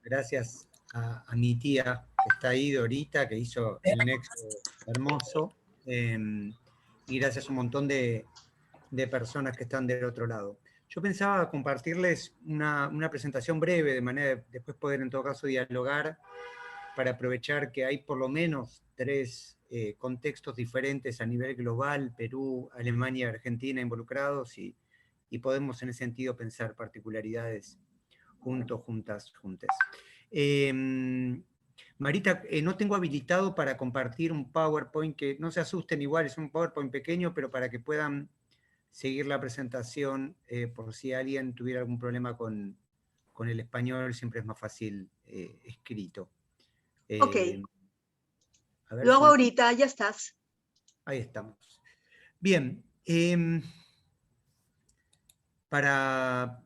Gracias a mi tía que está ahí, Dorita, que hizo el nexo hermoso, y gracias a un montón de personas que están del otro lado. Yo pensaba compartirles una presentación breve, de manera de después poder en todo caso dialogar, para aprovechar que hay por lo menos 3 contextos diferentes a nivel global, Perú, Alemania, Argentina involucrados, y podemos en ese sentido pensar particularidades juntos, juntas, juntes. Marita, no tengo habilitado para compartir un PowerPoint, que no se asusten igual, es un PowerPoint pequeño, pero para que puedan seguir la presentación, por si alguien tuviera algún problema con el español, siempre es más fácil escrito. Ok. A ver Lo hago si... ahorita, ya estás. Ahí estamos. Bien. Para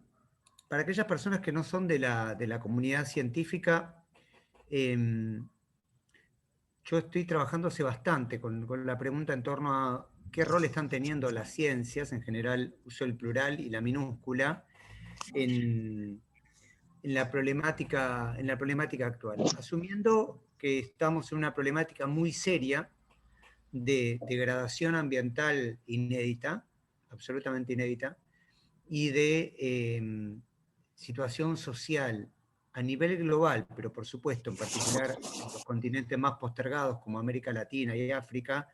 aquellas personas que no son de la comunidad científica, yo estoy trabajando hace bastante con la pregunta en torno a qué rol están teniendo las ciencias, en general uso el plural y la minúscula, en la problemática actual, asumiendo que estamos en una problemática muy seria de degradación ambiental inédita, absolutamente inédita, y de situación social a nivel global, pero por supuesto en particular en los continentes más postergados como América Latina y África,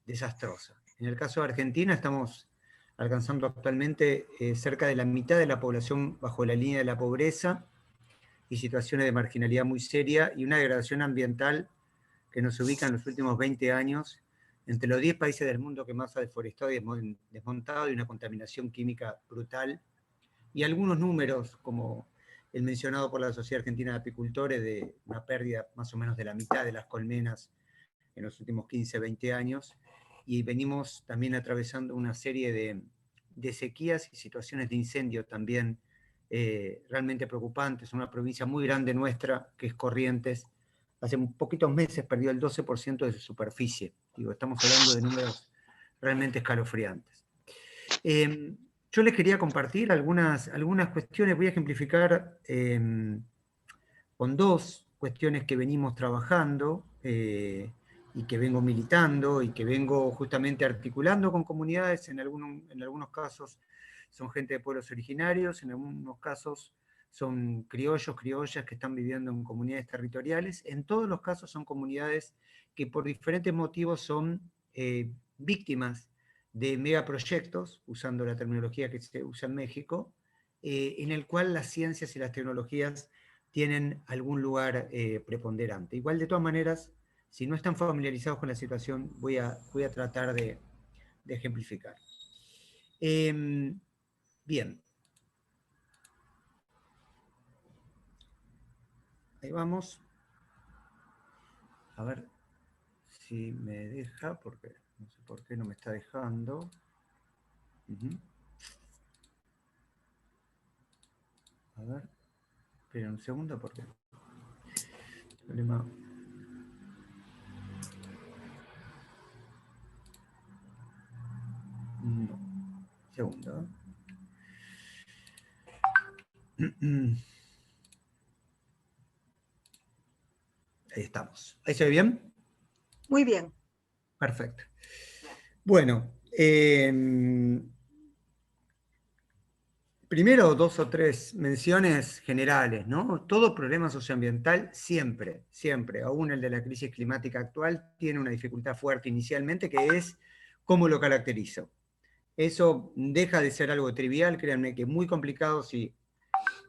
desastrosa. En el caso de Argentina estamos alcanzando actualmente cerca de la mitad de la población bajo la línea de la pobreza y situaciones de marginalidad muy seria, y una degradación ambiental que nos ubica en los últimos 20 años entre los 10 países del mundo que más ha deforestado y desmontado, y una contaminación química brutal. Y algunos números, como el mencionado por la Sociedad Argentina de Apicultores, de una pérdida más o menos de la mitad de las colmenas en los últimos 15, 20 años. Y venimos también atravesando una serie de sequías y situaciones de incendio también realmente preocupantes. Una provincia muy grande nuestra, que es Corrientes, hace poquitos meses perdió el 12% de su superficie. Digo, estamos hablando de números realmente escalofriantes. Yo les quería compartir algunas cuestiones. Voy a ejemplificar con 2 cuestiones que venimos trabajando y que vengo militando y que vengo justamente articulando con comunidades. En algunos casos son gente de pueblos originarios, en algunos casos son criollos, criollas que están viviendo en comunidades territoriales. En todos los casos son comunidades que por diferentes motivos son víctimas de megaproyectos, usando la terminología que se usa en México, en el cual las ciencias y las tecnologías tienen algún lugar preponderante. Igual, de todas maneras, si no están familiarizados con la situación, voy a tratar de ejemplificar. Bien. Ahí vamos. A ver si me deja, porque no sé por qué no me está dejando. A ver, esperen un segundo porque problema. No, segundo. Ahí estamos. ¿Ahí se ve bien? Muy bien. Perfecto. Bueno, primero 2 o 3 menciones generales, ¿no? Todo problema socioambiental siempre, aún el de la crisis climática actual, tiene una dificultad fuerte inicialmente, que es cómo lo caracterizo. Eso deja de ser algo trivial, créanme que es muy complicado. Si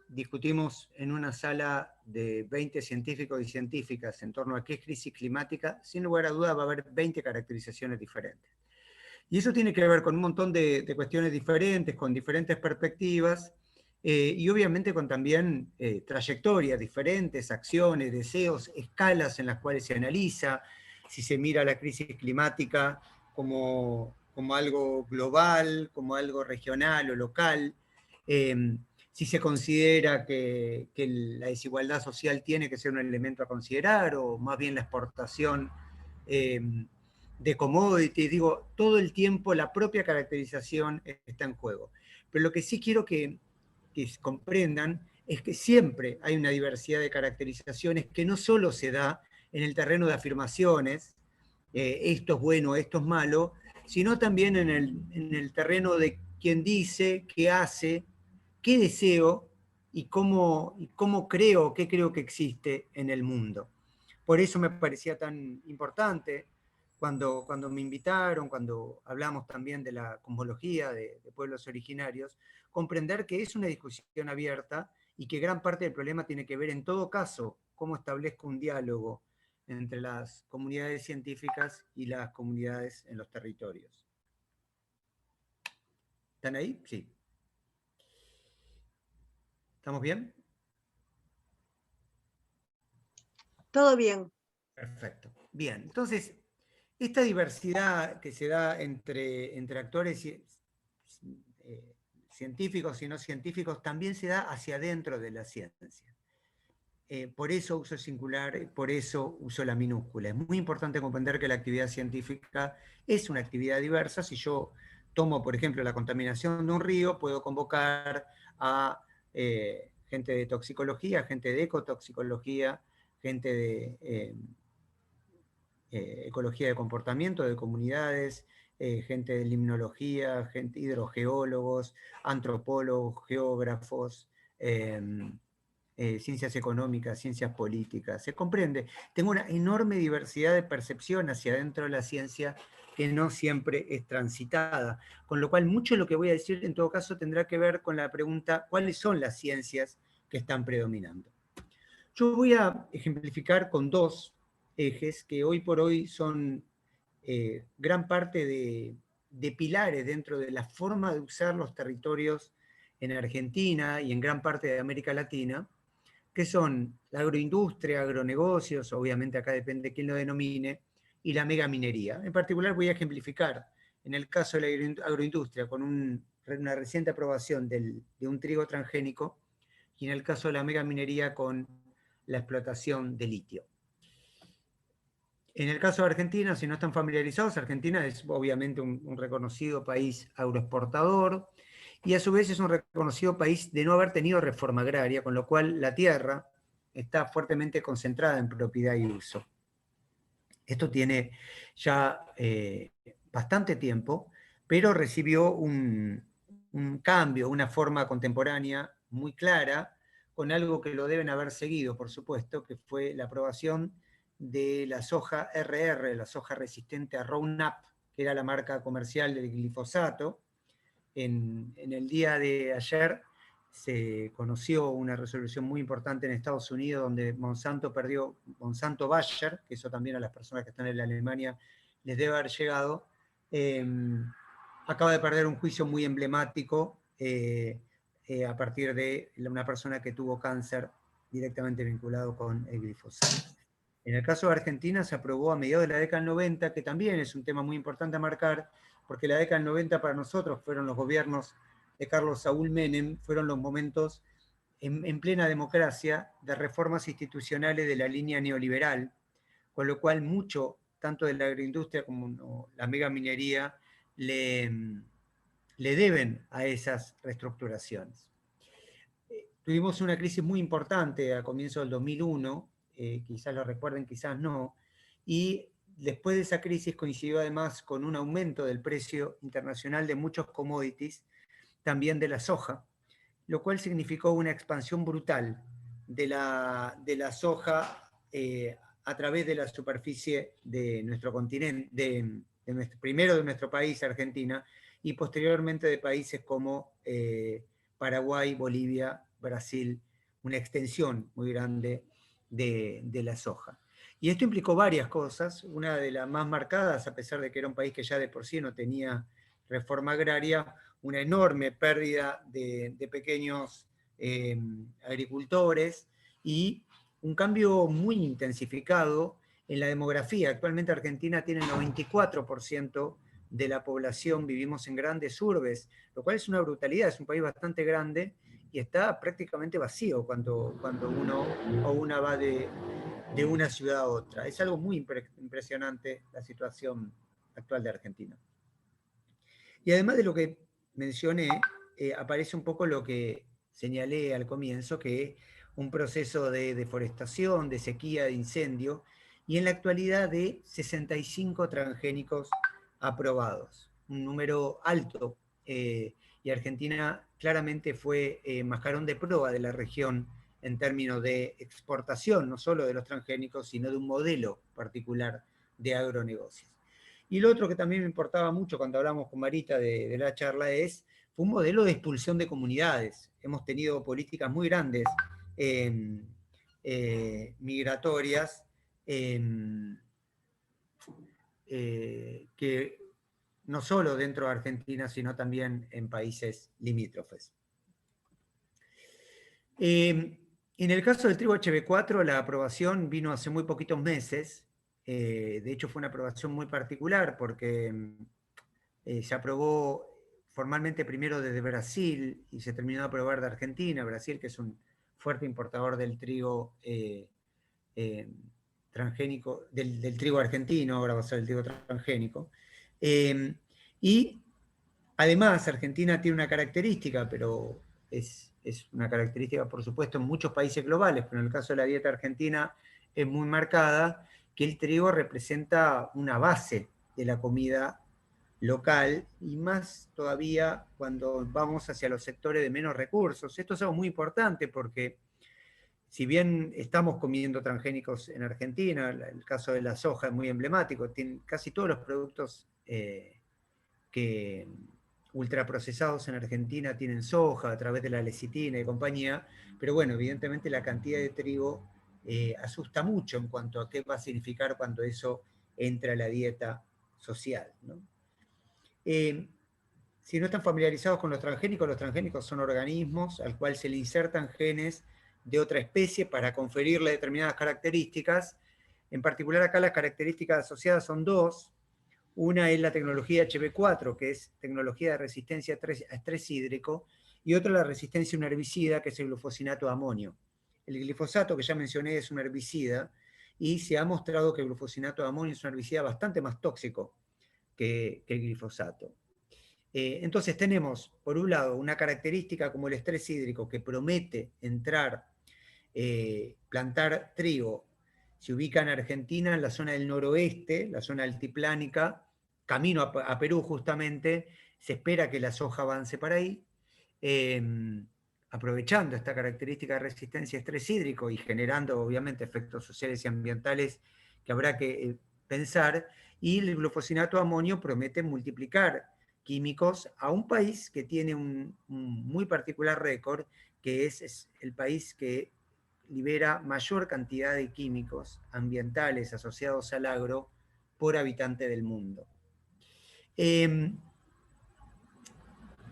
discutimos en una sala de 20 científicos y científicas en torno a qué es crisis climática, sin lugar a duda va a haber 20 caracterizaciones diferentes. Y eso tiene que ver con un montón de cuestiones diferentes, con diferentes perspectivas, y obviamente con también trayectorias diferentes, acciones, deseos, escalas en las cuales se analiza, si se mira la crisis climática como algo global, como algo regional o local, si se considera que la desigualdad social tiene que ser un elemento a considerar, o más bien la exportación de commodities. Todo el tiempo la propia caracterización está en juego. Pero lo que sí quiero que que comprendan es que siempre hay una diversidad de caracterizaciones que no solo se da en el terreno de afirmaciones, esto es bueno, esto es malo, sino también en el terreno de quién dice, qué hace, qué deseo y cómo creo, qué creo que existe en el mundo. Por eso me parecía tan importante cuando me invitaron, cuando hablamos también de la cosmología de pueblos originarios, comprender que es una discusión abierta y que gran parte del problema tiene que ver, en todo caso, cómo establezco un diálogo entre las comunidades científicas y las comunidades en los territorios. ¿Están ahí? Sí. ¿Estamos bien? Todo bien. Perfecto. Bien, entonces, esta diversidad que se da entre actores científicos y no científicos también se da hacia adentro de la ciencia. Por eso uso singular, por eso uso la minúscula. Es muy importante comprender que la actividad científica es una actividad diversa. Si yo tomo, por ejemplo, la contaminación de un río, puedo convocar a gente de toxicología, gente de ecotoxicología, gente de ecología de comportamiento, de comunidades, gente de limnología, gente, hidrogeólogos, antropólogos, geógrafos, ciencias económicas, ciencias políticas. ¿Se comprende? Tengo una enorme diversidad de percepción hacia adentro de la ciencia que no siempre es transitada. Con lo cual, mucho de lo que voy a decir, en todo caso, tendrá que ver con la pregunta, ¿cuáles son las ciencias que están predominando? Yo voy a ejemplificar con dos ejes que hoy por hoy son gran parte de pilares dentro de la forma de usar los territorios en Argentina y en gran parte de América Latina, que son la agroindustria, agronegocios, obviamente acá depende de quién lo denomine, y la megaminería. En particular voy a ejemplificar en el caso de la agroindustria con una reciente aprobación de un trigo transgénico y en el caso de la megaminería con la explotación de litio. En el caso de Argentina, si no están familiarizados, Argentina es obviamente un reconocido país agroexportador y a su vez es un reconocido país de no haber tenido reforma agraria, con lo cual la tierra está fuertemente concentrada en propiedad y uso. Esto tiene ya bastante tiempo, pero recibió un cambio, una forma contemporánea muy clara, con algo que lo deben haber seguido, por supuesto, que fue la aprobación de la soja RR, la soja resistente a Roundup, que era la marca comercial del glifosato. En el día de ayer se conoció una resolución muy importante en Estados Unidos donde Monsanto Bayer, que eso también a las personas que están en la Alemania les debe haber llegado, acaba de perder un juicio muy emblemático a partir de una persona que tuvo cáncer directamente vinculado con el glifosato. En el caso de Argentina se aprobó a mediados de la década del 90, que también es un tema muy importante a marcar, porque la década del 90 para nosotros fueron los gobiernos de Carlos Saúl Menem, fueron los momentos en plena democracia de reformas institucionales de la línea neoliberal, con lo cual mucho, tanto de la agroindustria como la megaminería, le deben a esas reestructuraciones. Tuvimos una crisis muy importante a comienzos del 2001, quizás lo recuerden, quizás no, y después de esa crisis coincidió además con un aumento del precio internacional de muchos commodities, también de la soja, lo cual significó una expansión brutal de la soja a través de la superficie de nuestro continente, primero de nuestro país, Argentina, y posteriormente de países como Paraguay, Bolivia, Brasil, una extensión muy grande de la soja. Y esto implicó varias cosas, una de las más marcadas, a pesar de que era un país que ya de por sí no tenía reforma agraria, una enorme pérdida de pequeños agricultores y un cambio muy intensificado en la demografía. Actualmente Argentina tiene el 94% de la población, vivimos en grandes urbes, lo cual es una brutalidad, es un país bastante grande y está prácticamente vacío cuando uno o una va de una ciudad a otra. Es algo muy impresionante la situación actual de Argentina. Y además de lo que mencioné, aparece un poco lo que señalé al comienzo, que un proceso de deforestación, de sequía, de incendio, y en la actualidad de 65 transgénicos aprobados, un número alto, y Argentina claramente fue mascarón de proa de la región en términos de exportación, no solo de los transgénicos, sino de un modelo particular de agronegocios. Y lo otro que también me importaba mucho cuando hablamos con Marita de la charla fue un modelo de expulsión de comunidades. Hemos tenido políticas muy grandes migratorias que no solo dentro de Argentina, sino también en países limítrofes. En el caso del trigo HB4, la aprobación vino hace muy poquitos meses. De hecho, fue una aprobación muy particular porque se aprobó formalmente primero desde Brasil y se terminó de aprobar de Argentina. Brasil, que es un fuerte importador del trigo transgénico, del trigo argentino, ahora va a ser el trigo transgénico. Y además, Argentina tiene una característica, pero es una característica, por supuesto, en muchos países globales, pero en el caso de la dieta argentina es muy marcada, que el trigo representa una base de la comida local, y más todavía cuando vamos hacia los sectores de menos recursos. Esto es algo muy importante porque si bien estamos comiendo transgénicos en Argentina, el caso de la soja es muy emblemático, casi todos los productos que ultraprocesados en Argentina tienen soja a través de la lecitina y compañía, pero bueno, evidentemente la cantidad de trigo asusta mucho en cuanto a qué va a significar cuando eso entra a la dieta social, ¿no? Si no están familiarizados con los transgénicos son organismos al cual se le insertan genes de otra especie para conferirle determinadas características. En particular acá las características asociadas son dos. Una es la tecnología HB4, que es tecnología de resistencia a estrés hídrico, y otra la resistencia a un herbicida, que es el glufosinato de amonio. El glifosato, que ya mencioné, es un herbicida, y se ha mostrado que el glufosinato de amonio es un herbicida bastante más tóxico que el glifosato. Entonces tenemos, por un lado, una característica como el estrés hídrico que promete plantar trigo. Se ubica en Argentina, en la zona del noroeste, la zona altiplánica, camino a Perú justamente. Se espera que la soja avance para ahí, aprovechando esta característica de resistencia a estrés hídrico y generando obviamente efectos sociales y ambientales que habrá que pensar. Y el glufosinato de amonio promete multiplicar químicos a un país que tiene un muy particular récord, que es el país que libera mayor cantidad de químicos ambientales asociados al agro por habitante del mundo.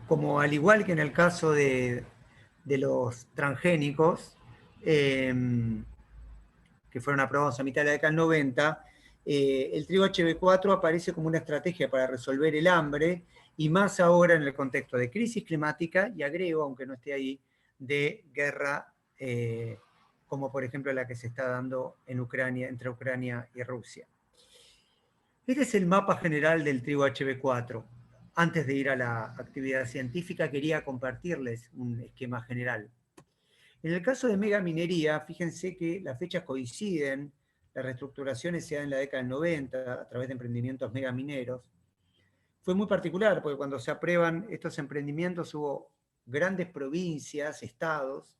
Como al igual que en el caso de los transgénicos, que fueron aprobados a mitad de la década del 90, el trigo HB4 aparece como una estrategia para resolver el hambre, y más ahora en el contexto de crisis climática, y agrego, aunque no esté ahí, de guerra, como por ejemplo la que se está dando en Ucrania, entre Ucrania y Rusia. Este es el mapa general del trigo HB4. Antes de ir a la actividad científica, quería compartirles un esquema general. En el caso de megaminería, fíjense que las fechas coinciden, las reestructuraciones se dan en la década del 90 a través de emprendimientos megamineros. Fue muy particular porque cuando se aprueban estos emprendimientos hubo grandes provincias, estados,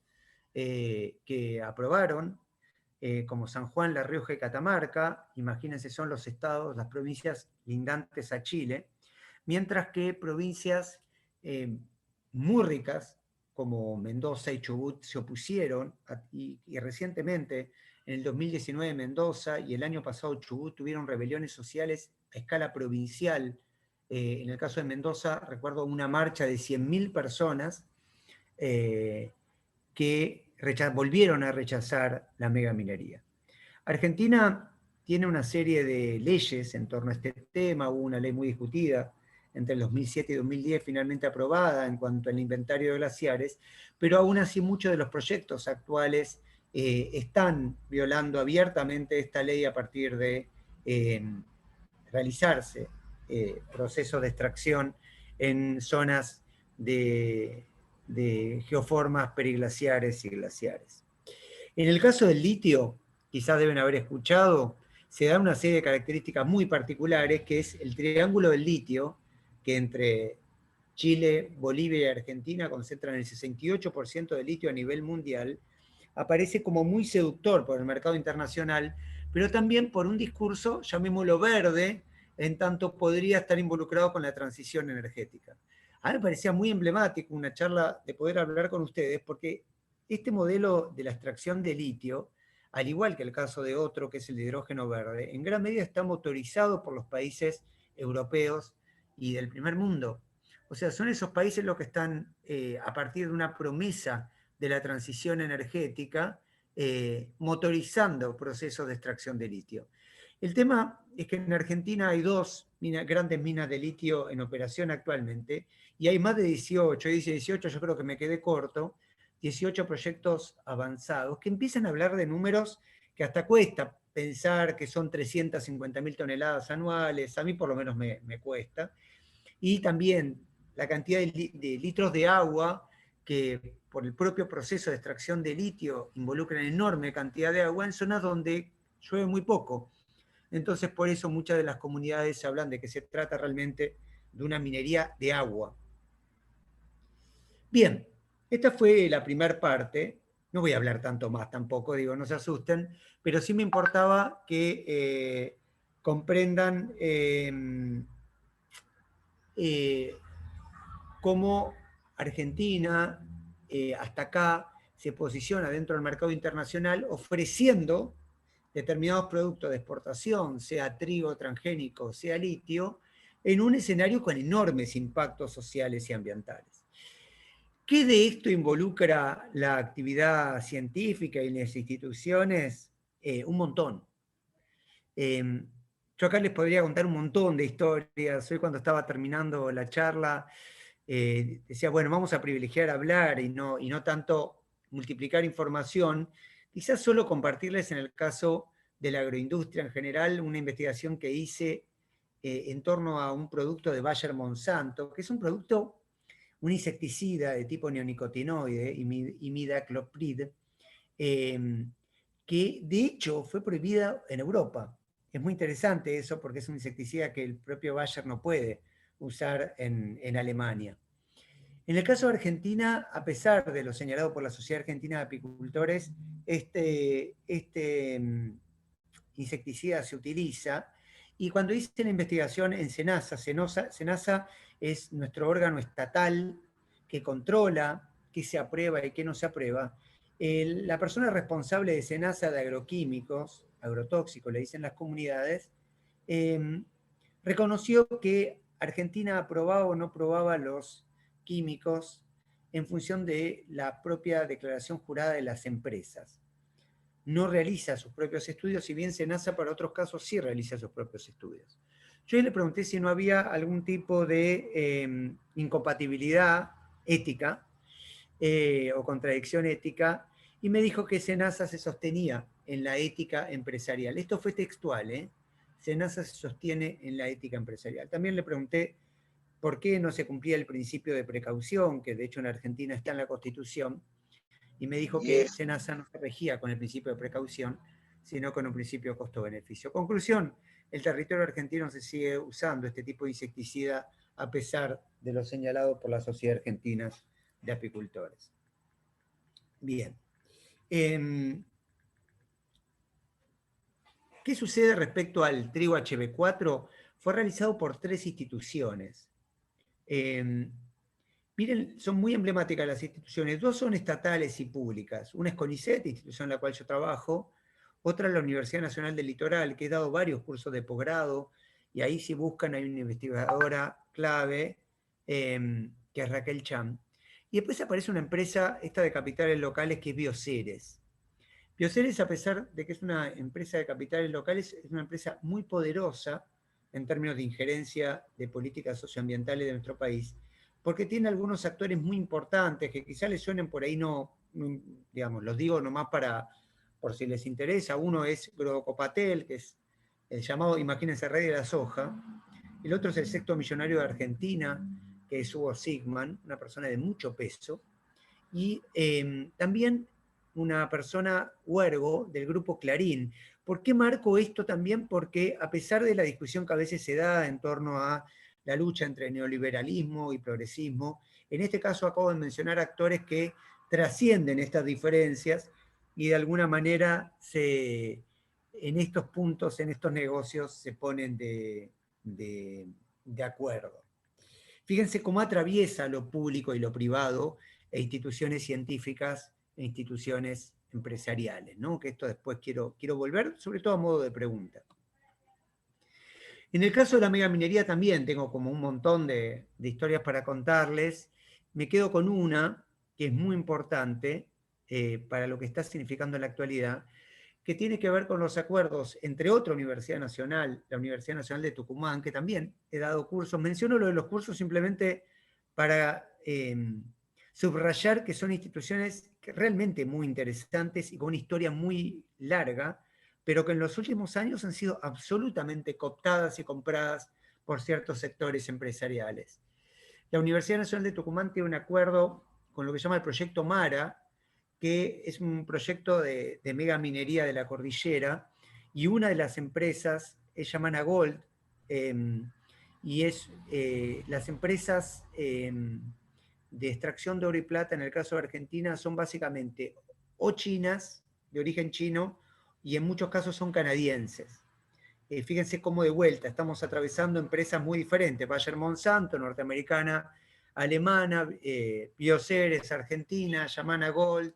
que aprobaron, como San Juan, La Rioja y Catamarca. Imagínense, son los estados, las provincias lindantes a Chile, mientras que provincias muy ricas, como Mendoza y Chubut, se opusieron, y recientemente, en el 2019, Mendoza y el año pasado Chubut tuvieron rebeliones sociales a escala provincial. En el caso de Mendoza, recuerdo una marcha de 100.000 personas que volvieron a rechazar la megaminería. Argentina tiene una serie de leyes en torno a este tema. Hubo una ley muy discutida entre el 2007 y 2010, finalmente aprobada en cuanto al inventario de glaciares, pero aún así muchos de los proyectos actuales están violando abiertamente esta ley a partir de realizarse procesos de extracción en zonas de de geoformas periglaciares y glaciares. En el caso del litio, quizás deben haber escuchado, se da una serie de características muy particulares, que es el triángulo del litio, que entre Chile, Bolivia y Argentina concentran el 68% del litio a nivel mundial, aparece como muy seductor por el mercado internacional, pero también por un discurso, llamémoslo verde, en tanto podría estar involucrado con la transición energética. A mí me parecía muy emblemático una charla de poder hablar con ustedes, porque este modelo de la extracción de litio, al igual que el caso de otro, que es el de hidrógeno verde, en gran medida está motorizado por los países europeos y del primer mundo. O sea, son esos países los que están, a partir de una promesa de la transición energética, motorizando procesos de extracción de litio. El tema es que en Argentina hay dos grandes minas de litio en operación actualmente, y hay más de 18, dice 18, yo creo que me quedé corto, 18 proyectos avanzados, que empiezan a hablar de números que hasta cuesta pensar que son 350.000 toneladas anuales, a mí por lo menos me cuesta, y también la cantidad de litros de agua que por el propio proceso de extracción de litio involucran enorme cantidad de agua en zonas donde llueve muy poco. Entonces, por eso muchas de las comunidades hablan de que se trata realmente de una minería de agua. Bien, esta fue la primera parte. No voy a hablar tanto más tampoco, digo, no se asusten, pero sí me importaba que comprendan cómo Argentina hasta acá se posiciona dentro del mercado internacional ofreciendo determinados productos de exportación, sea trigo transgénico, sea litio, en un escenario con enormes impactos sociales y ambientales. ¿Qué de esto involucra la actividad científica y las instituciones? Un montón. Yo acá les podría contar un montón de historias. Hoy cuando estaba terminando la charla, decía, bueno, vamos a privilegiar hablar y no tanto multiplicar información, quizás solo compartirles en el caso de la agroindustria en general, una investigación que hice en torno a un producto de Bayer Monsanto, que es un producto, un insecticida de tipo neonicotinoide, imidacloprid, que de hecho fue prohibida en Europa. Es muy interesante eso porque es un insecticida que el propio Bayer no puede usar en Alemania. En el caso de Argentina, a pesar de lo señalado por la Sociedad Argentina de Apicultores, este insecticida se utiliza, y cuando hice la investigación en SENASA, SENASA es nuestro órgano estatal que controla qué se aprueba y qué no se aprueba. La persona responsable de SENASA de agroquímicos, agrotóxicos, le dicen las comunidades, reconoció que Argentina aprobaba o no aprobaba los químicos en función de la propia declaración jurada de las empresas. No realiza sus propios estudios, si bien SENASA para otros casos sí realiza sus propios estudios. Yo le pregunté si no había algún tipo de incompatibilidad ética o contradicción ética, y me dijo que SENASA se sostenía en la ética empresarial. Esto fue textual, ¿eh? SENASA se sostiene en la ética empresarial. También le pregunté por qué no se cumplía el principio de precaución, que de hecho en Argentina está en la Constitución, y me dijo que SENASA no se regía con el principio de precaución, sino con un principio de costo-beneficio. Conclusión, el territorio argentino se sigue usando este tipo de insecticida a pesar de lo señalado por la Sociedad Argentina de Apicultores. Bien. ¿Qué sucede respecto al trigo HB4? Fue realizado por 3 instituciones. Miren, son muy emblemáticas las instituciones. 2 son estatales y públicas. Una es CONICET, institución en la cual yo trabajo. Otra es la Universidad Nacional del Litoral, que he dado varios cursos de posgrado, y ahí si buscan hay una investigadora clave, que es Raquel Cham. Y después aparece una empresa, esta de capitales locales, que es Bioceres. Bioceres, a pesar de que es una empresa de capitales locales, es una empresa muy poderosa en términos de injerencia de políticas socioambientales de nuestro país, porque tiene algunos actores muy importantes que quizás les suenen por ahí, digamos, los digo nomás por si les interesa. Uno es Grocopatel, que es el llamado, imagínense, rey de la soja. El otro es el sexto millonario de Argentina, que es Hugo Sigman, una persona de mucho peso. y también una persona huergo del grupo Clarín. ¿Por qué marco esto también? Porque a pesar de la discusión que a veces se da en torno a la lucha entre neoliberalismo y progresismo, en este caso acabo de mencionar actores que trascienden estas diferencias y de alguna manera en estos puntos, en estos negocios, se ponen de acuerdo. Fíjense cómo atraviesa lo público y lo privado e instituciones científicas e instituciones empresariales, ¿no? Que esto después quiero volver, sobre todo a modo de pregunta. En el caso de la megaminería también tengo como un montón de historias para contarles. Me quedo con una que es muy importante para lo que está significando en la actualidad, que tiene que ver con los acuerdos entre otra universidad nacional, la Universidad Nacional de Tucumán, que también he dado cursos. Menciono lo de los cursos simplemente para subrayar que son instituciones realmente muy interesantes y con una historia muy larga, pero que en los últimos años han sido absolutamente cooptadas y compradas por ciertos sectores empresariales. La Universidad Nacional de Tucumán tiene un acuerdo con lo que se llama el Proyecto Mara, que es un proyecto de mega minería de la cordillera, y una de las empresas es Yamana Gold, y es las empresas de extracción de oro y plata, en el caso de Argentina, son básicamente o chinas, de origen chino, y en muchos casos son canadienses. Fíjense cómo de vuelta estamos atravesando empresas muy diferentes. Bayer Monsanto, norteamericana, alemana, Bioceres, argentina, Yamana Gold.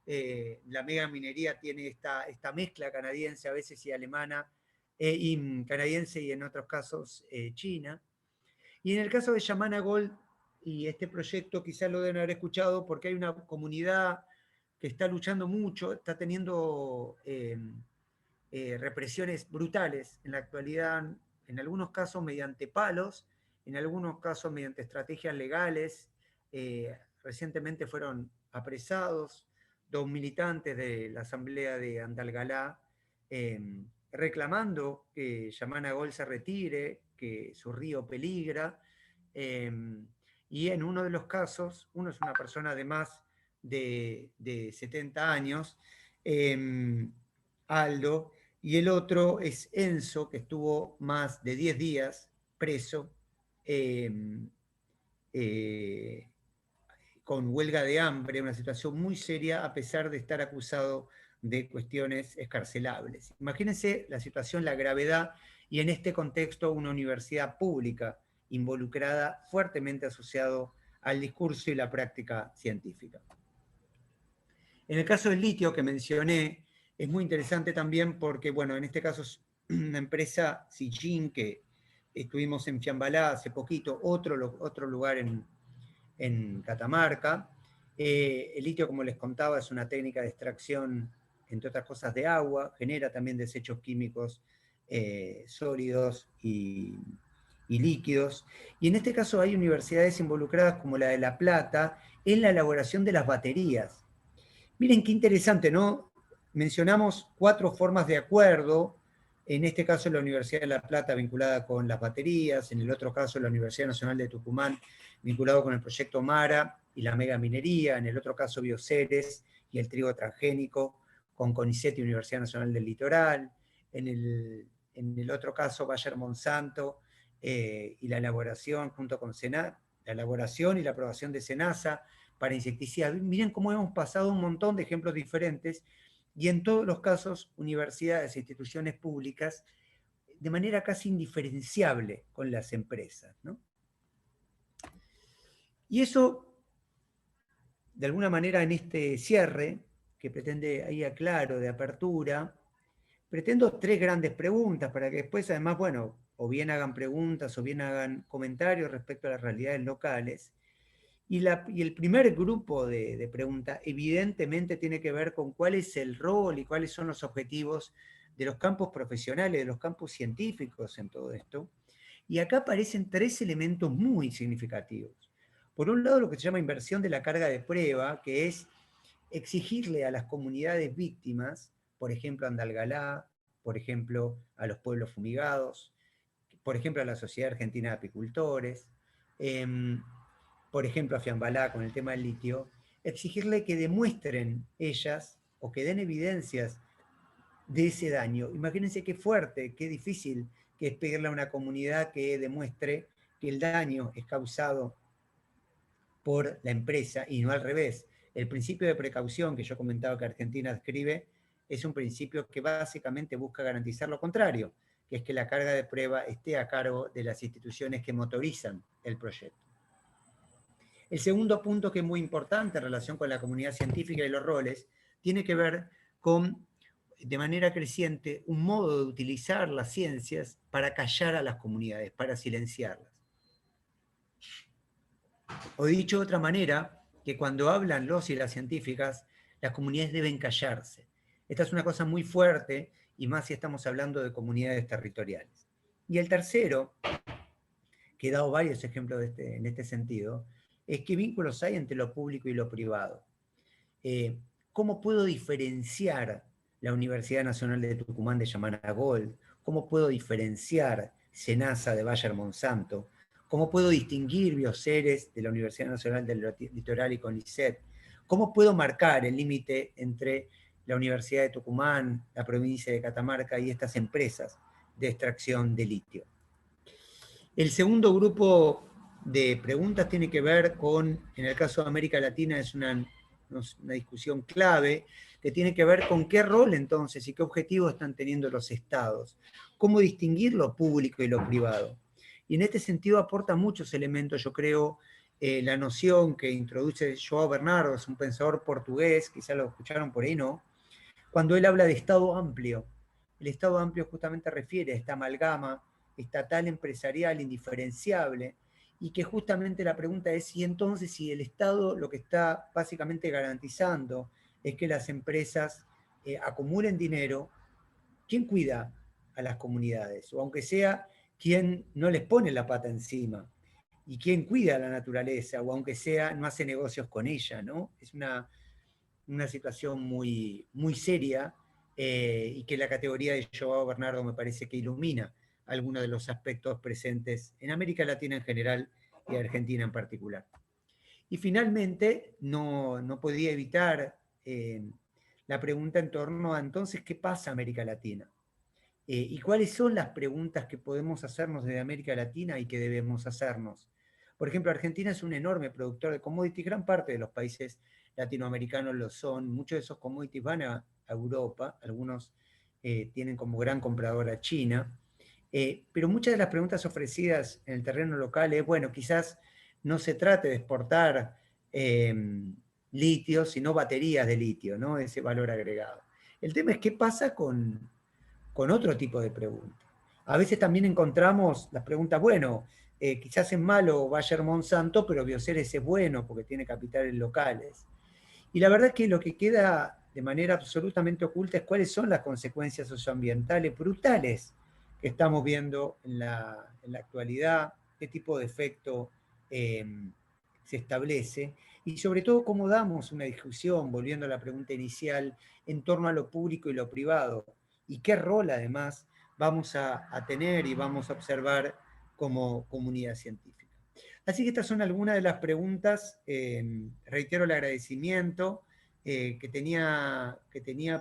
La mega minería tiene esta mezcla canadiense a veces y alemana, y canadiense y en otros casos china. Y en el caso de Yamana Gold y este proyecto quizás lo deben haber escuchado porque hay una comunidad que está luchando mucho, está teniendo represiones brutales en la actualidad, en algunos casos mediante palos, en algunos casos mediante estrategias legales. Recientemente fueron apresados 2 militantes de la asamblea de Andalgalá, reclamando que Yamana Gold se retire, que su río peligra. Y en uno de los casos, uno es una persona de más de 70 años, Aldo, y el otro es Enzo, que estuvo más de 10 días preso, con huelga de hambre, una situación muy seria, a pesar de estar acusado de cuestiones escarcelables. Imagínense la situación, la gravedad, y en este contexto una universidad pública involucrada, fuertemente asociado al discurso y la práctica científica. En el caso del litio que mencioné, es muy interesante también porque, bueno, en este caso es una empresa, Sijin, que estuvimos en Fiambalá hace poquito, otro lugar en Catamarca. El litio, como les contaba, es una técnica de extracción, entre otras cosas, de agua, genera también desechos químicos sólidos y líquidos. Y en este caso hay universidades involucradas como la de La Plata en la elaboración de las baterías. Miren qué interesante, ¿no? Mencionamos 4 formas de acuerdo, en este caso la Universidad de La Plata vinculada con las baterías, en el otro caso la Universidad Nacional de Tucumán vinculado con el proyecto Mara y la mega minería, en el otro caso Bioceres y el trigo transgénico con CONICET y Universidad Nacional del Litoral, en el otro caso Bayer Monsanto y la elaboración junto con Senat, la elaboración y la aprobación de SENASA para insecticidas. Miren cómo hemos pasado un montón de ejemplos diferentes y en todos los casos universidades e instituciones públicas de manera casi indiferenciable con las empresas, ¿no? Y eso, de alguna manera, en este cierre, que pretende ahí aclaro, de apertura, pretendo 3 grandes preguntas para que después, además, bueno, o bien hagan preguntas o bien hagan comentarios respecto a las realidades locales. Y el primer grupo de preguntas evidentemente tiene que ver con cuál es el rol y cuáles son los objetivos de los campos profesionales, de los campos científicos en todo esto. Y acá aparecen 3 elementos muy significativos. Por un lado, lo que se llama inversión de la carga de prueba, que es exigirle a las comunidades víctimas, por ejemplo a Andalgalá, por ejemplo a los pueblos fumigados, por ejemplo a la Sociedad Argentina de Apicultores, por ejemplo a Fiambalá con el tema del litio, exigirle que demuestren ellas o que den evidencias de ese daño. Imagínense qué fuerte, qué difícil que es pedirle a una comunidad que demuestre que el daño es causado por la empresa y no al revés. El principio de precaución que yo comentaba que Argentina describe es un principio que básicamente busca garantizar lo contrario, que es que la carga de prueba esté a cargo de las instituciones que motorizan el proyecto. El segundo punto, que es muy importante en relación con la comunidad científica y los roles, tiene que ver con, de manera creciente, un modo de utilizar las ciencias para callar a las comunidades, para silenciarlas. O dicho de otra manera, que cuando hablan los y las científicas, las comunidades deben callarse. Esta es una cosa muy fuerte, y más si estamos hablando de comunidades territoriales. Y el tercero, que he dado varios ejemplos en este sentido, es qué vínculos hay entre lo público y lo privado. ¿Cómo puedo diferenciar la Universidad Nacional de Tucumán de Yamana Gold? ¿Cómo puedo diferenciar SENASA de Bayer Monsanto? ¿Cómo puedo distinguir Bioceres de la Universidad Nacional del Litoral y CONICET? ¿Cómo puedo marcar el límite entre la Universidad de Tucumán, la provincia de Catamarca y estas empresas de extracción de litio? El segundo grupo de preguntas tiene que ver con, en el caso de América Latina, es una discusión clave, que tiene que ver con qué rol entonces y qué objetivos están teniendo los estados, cómo distinguir lo público y lo privado. Y en este sentido aporta muchos elementos, yo creo, la noción que introduce João Bernardo, es un pensador portugués, quizá lo escucharon por ahí, ¿no? Cuando él habla de Estado amplio. El Estado amplio justamente refiere a esta amalgama estatal, empresarial, indiferenciable, y que justamente la pregunta es si entonces, si el Estado lo que está básicamente garantizando es que las empresas acumulen dinero, ¿quién cuida a las comunidades? O aunque sea, ¿quién no les pone la pata encima? ¿Y quién cuida a la naturaleza? O aunque sea, no hace negocios con ella, ¿no? Es una situación muy, muy seria, y que la categoría de João Bernardo me parece que ilumina algunos de los aspectos presentes en América Latina en general y Argentina en particular. Y finalmente, no podía evitar la pregunta en torno a entonces, ¿qué pasa en América Latina? ¿Y cuáles son las preguntas que podemos hacernos desde América Latina y que debemos hacernos? Por ejemplo, Argentina es un enorme productor de commodities, gran parte de los países latinoamericanos lo son, muchos de esos commodities van a Europa, algunos tienen como gran compradora a China, pero muchas de las preguntas ofrecidas en el terreno local es, bueno, quizás no se trate de exportar litio, sino baterías de litio, ¿no? Ese valor agregado. El tema es qué pasa con otro tipo de preguntas. A veces también encontramos las preguntas, bueno, quizás es malo Bayer Monsanto, pero Bioceres es bueno porque tiene capitales locales. Y la verdad es que lo que queda de manera absolutamente oculta es cuáles son las consecuencias socioambientales brutales que estamos viendo en la actualidad, qué tipo de efecto se establece, y sobre todo cómo damos una discusión, volviendo a la pregunta inicial, en torno a lo público y lo privado, y qué rol además vamos a tener y vamos a observar como comunidad científica. Así que estas son algunas de las preguntas. Reitero el agradecimiento que tenía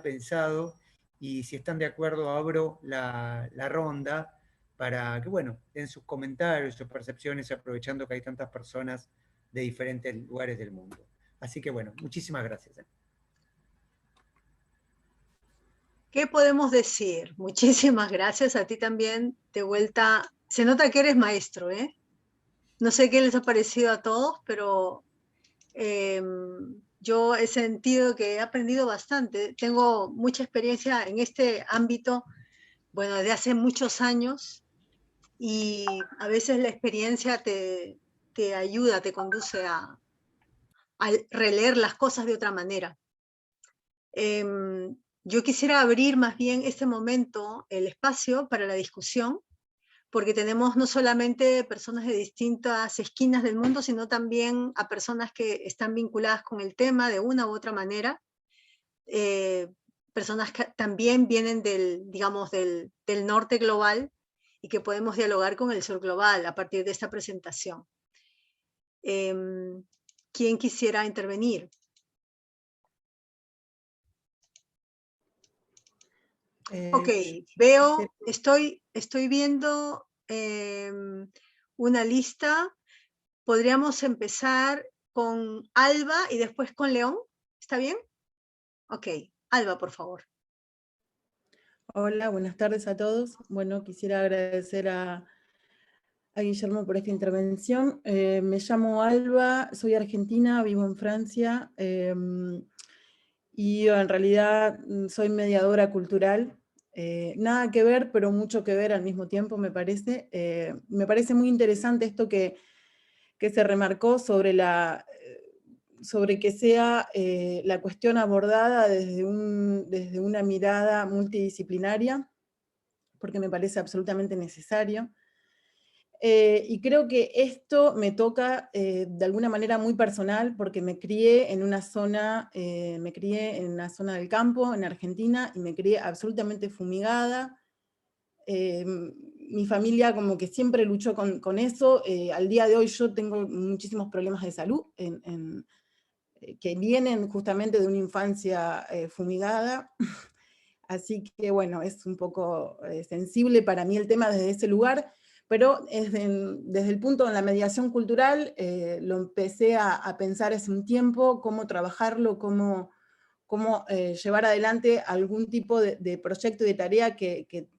pensado, y si están de acuerdo abro la ronda para que, bueno, den sus comentarios, sus percepciones, aprovechando que hay tantas personas de diferentes lugares del mundo. Así que, bueno, muchísimas gracias. ¿Qué podemos decir? Muchísimas gracias a ti también. De vuelta, se nota que eres maestro, ¿eh? No sé qué les ha parecido a todos, pero yo he sentido que he aprendido bastante. Tengo mucha experiencia en este ámbito, bueno, desde hace muchos años, y a veces la experiencia te ayuda, te conduce a releer las cosas de otra manera. Yo quisiera abrir más bien este momento, el espacio para la discusión, porque tenemos no solamente personas de distintas esquinas del mundo, sino también a personas que están vinculadas con el tema de una u otra manera, personas que también vienen digamos, del norte global, y que podemos dialogar con el sur global a partir de esta presentación. ¿Quién quisiera intervenir? Ok, Quisiera... estoy viendo una lista. Podríamos empezar con Alba y después con León. ¿Está bien? Ok, Alba, por favor. Hola, buenas tardes a todos. Bueno, quisiera agradecer a Guillermo por esta intervención. Me llamo Alba, soy argentina, vivo en Francia, y en realidad soy mediadora cultural. Nada que ver, pero mucho que ver al mismo tiempo, me parece. Me parece muy interesante esto que se remarcó sobre que sea la cuestión abordada desde una mirada multidisciplinaria, porque me parece absolutamente necesario. Y creo que esto me toca de alguna manera muy personal, porque me crié en una zona del campo, en Argentina, y me crié absolutamente fumigada. Mi familia como que siempre luchó con eso. Al día de hoy yo tengo muchísimos problemas de salud que vienen justamente de una infancia fumigada. Así que bueno, es un poco sensible para mí el tema desde ese lugar, pero desde el punto de la mediación cultural lo empecé a pensar hace un tiempo, cómo trabajarlo, cómo llevar adelante algún tipo de proyecto y de tarea que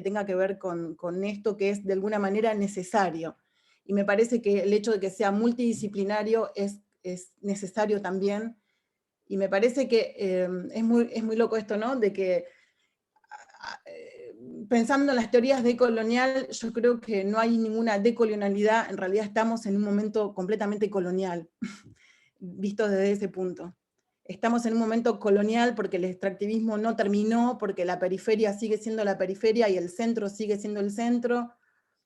tenga que ver con esto que es de alguna manera necesario. Y me parece que el hecho de que sea multidisciplinario es necesario también, y me parece que es muy loco esto, ¿no? De que pensando en las teorías decolonial, yo creo que no hay ninguna decolonialidad, en realidad estamos en un momento completamente colonial, visto desde ese punto. Estamos en un momento colonial porque el extractivismo no terminó, porque la periferia sigue siendo la periferia y el centro sigue siendo el centro,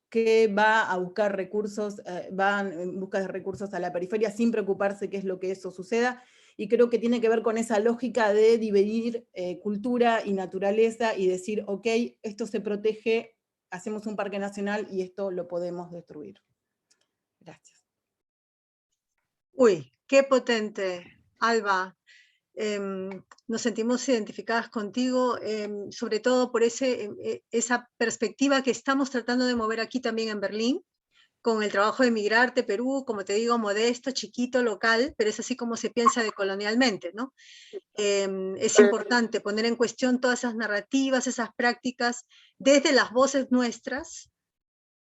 que va a buscar recursos, van en busca de recursos a la periferia sin preocuparse qué es lo que eso suceda, y creo que tiene que ver con esa lógica de dividir cultura y naturaleza y decir, ok, esto se protege, hacemos un parque nacional y esto lo podemos destruir. Gracias. Uy, qué potente, Alba. Nos sentimos identificadas contigo, sobre todo por esa perspectiva que estamos tratando de mover aquí también en Berlín, con el trabajo de Migrarte Perú, como te digo, modesto, chiquito, local, pero es así como se piensa decolonialmente, ¿no? Es importante poner en cuestión todas esas narrativas, esas prácticas, desde las voces nuestras,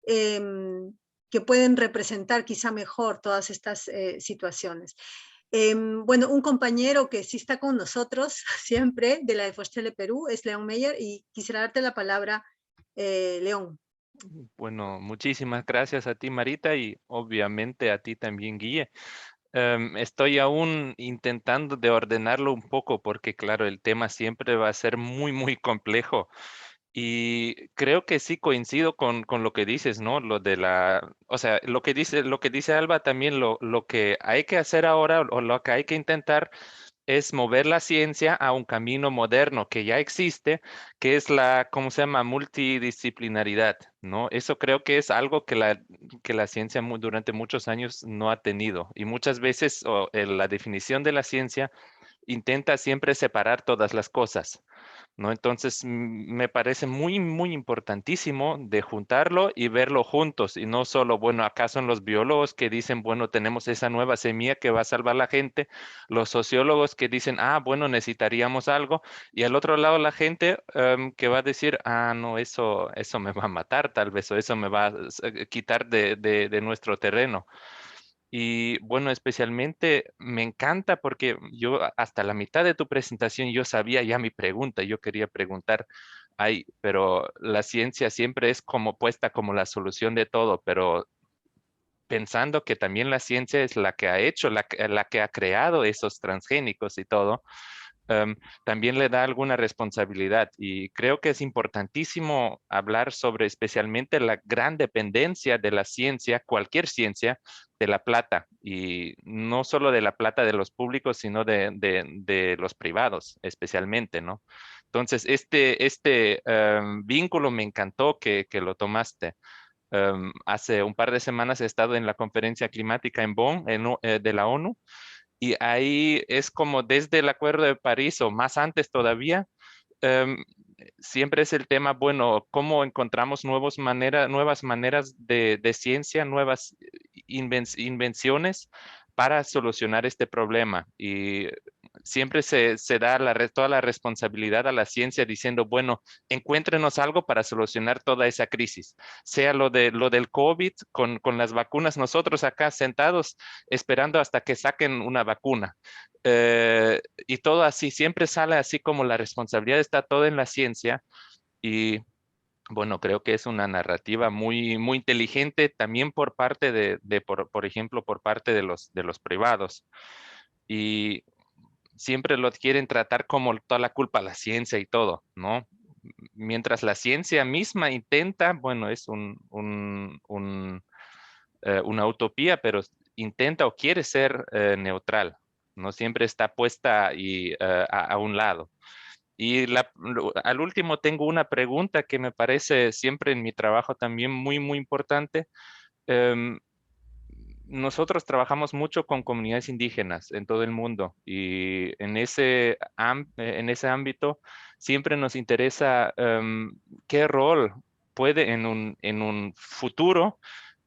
que pueden representar quizá mejor todas estas situaciones. Bueno, un compañero que sí está con nosotros siempre de la de Perú es León Meyer, y quisiera darte la palabra, León. Bueno, muchísimas gracias a ti, Marita, y obviamente a ti también, Guille. Estoy aún intentando de ordenarlo un poco porque, claro, el tema siempre va a ser muy complejo. Y creo que sí coincido con lo que dices, ¿no? Lo de o sea, lo que dice Alba también, lo que hay que hacer ahora o lo que hay que intentar es mover la ciencia a un camino moderno que ya existe, que es ¿cómo se llama? Multidisciplinaridad, ¿no? Eso creo que es algo que la ciencia durante muchos años no ha tenido. Y muchas veces la definición de la ciencia intenta siempre separar todas las cosas, ¿no? Entonces, me parece muy importantísimo de juntarlo y verlo juntos, y no solo, bueno, acá son los biólogos que dicen, bueno, tenemos esa nueva semilla que va a salvar a la gente, los sociólogos que dicen, bueno, necesitaríamos algo, y al otro lado la gente que va a decir, no, eso me va a matar tal vez, o eso me va a quitar de nuestro terreno. Y bueno, especialmente me encanta porque yo hasta la mitad de tu presentación yo sabía ya mi pregunta, yo quería preguntar, pero la ciencia siempre es como puesta como la solución de todo, pero pensando que también la ciencia es la que ha hecho, la que ha creado esos transgénicos y todo, también le da alguna responsabilidad, y creo que es importantísimo hablar sobre especialmente la gran dependencia de la ciencia, cualquier ciencia, de la plata, y no solo de la plata de los públicos, sino de los privados especialmente, ¿no? Entonces, este vínculo me encantó que lo tomaste. Hace un par de semanas he estado en la conferencia climática en Bonn, de la ONU, y ahí es como desde el Acuerdo de París o más antes todavía, em, siempre es el tema, bueno, cómo encontramos nuevas maneras de ciencia, nuevas invenciones para solucionar este problema. Y siempre se da toda la responsabilidad a la ciencia diciendo, bueno, encuéntrenos algo para solucionar toda esa crisis. Sea lo del COVID con las vacunas, nosotros acá sentados esperando hasta que saquen una vacuna. Y todo así, siempre sale así como la responsabilidad está toda en la ciencia. Y bueno, creo que es una narrativa muy, muy inteligente también por parte por ejemplo, por parte de los privados. Y siempre lo quieren tratar como toda la culpa a la ciencia y todo, ¿no? Mientras la ciencia misma intenta, bueno, es una utopía, pero intenta o quiere ser neutral, no siempre está puesta a un lado. Y al último tengo una pregunta que me parece siempre en mi trabajo también muy, muy importante. Em, Nosotros trabajamos mucho con comunidades indígenas en todo el mundo y en en ese ámbito siempre nos interesa qué rol puede en un futuro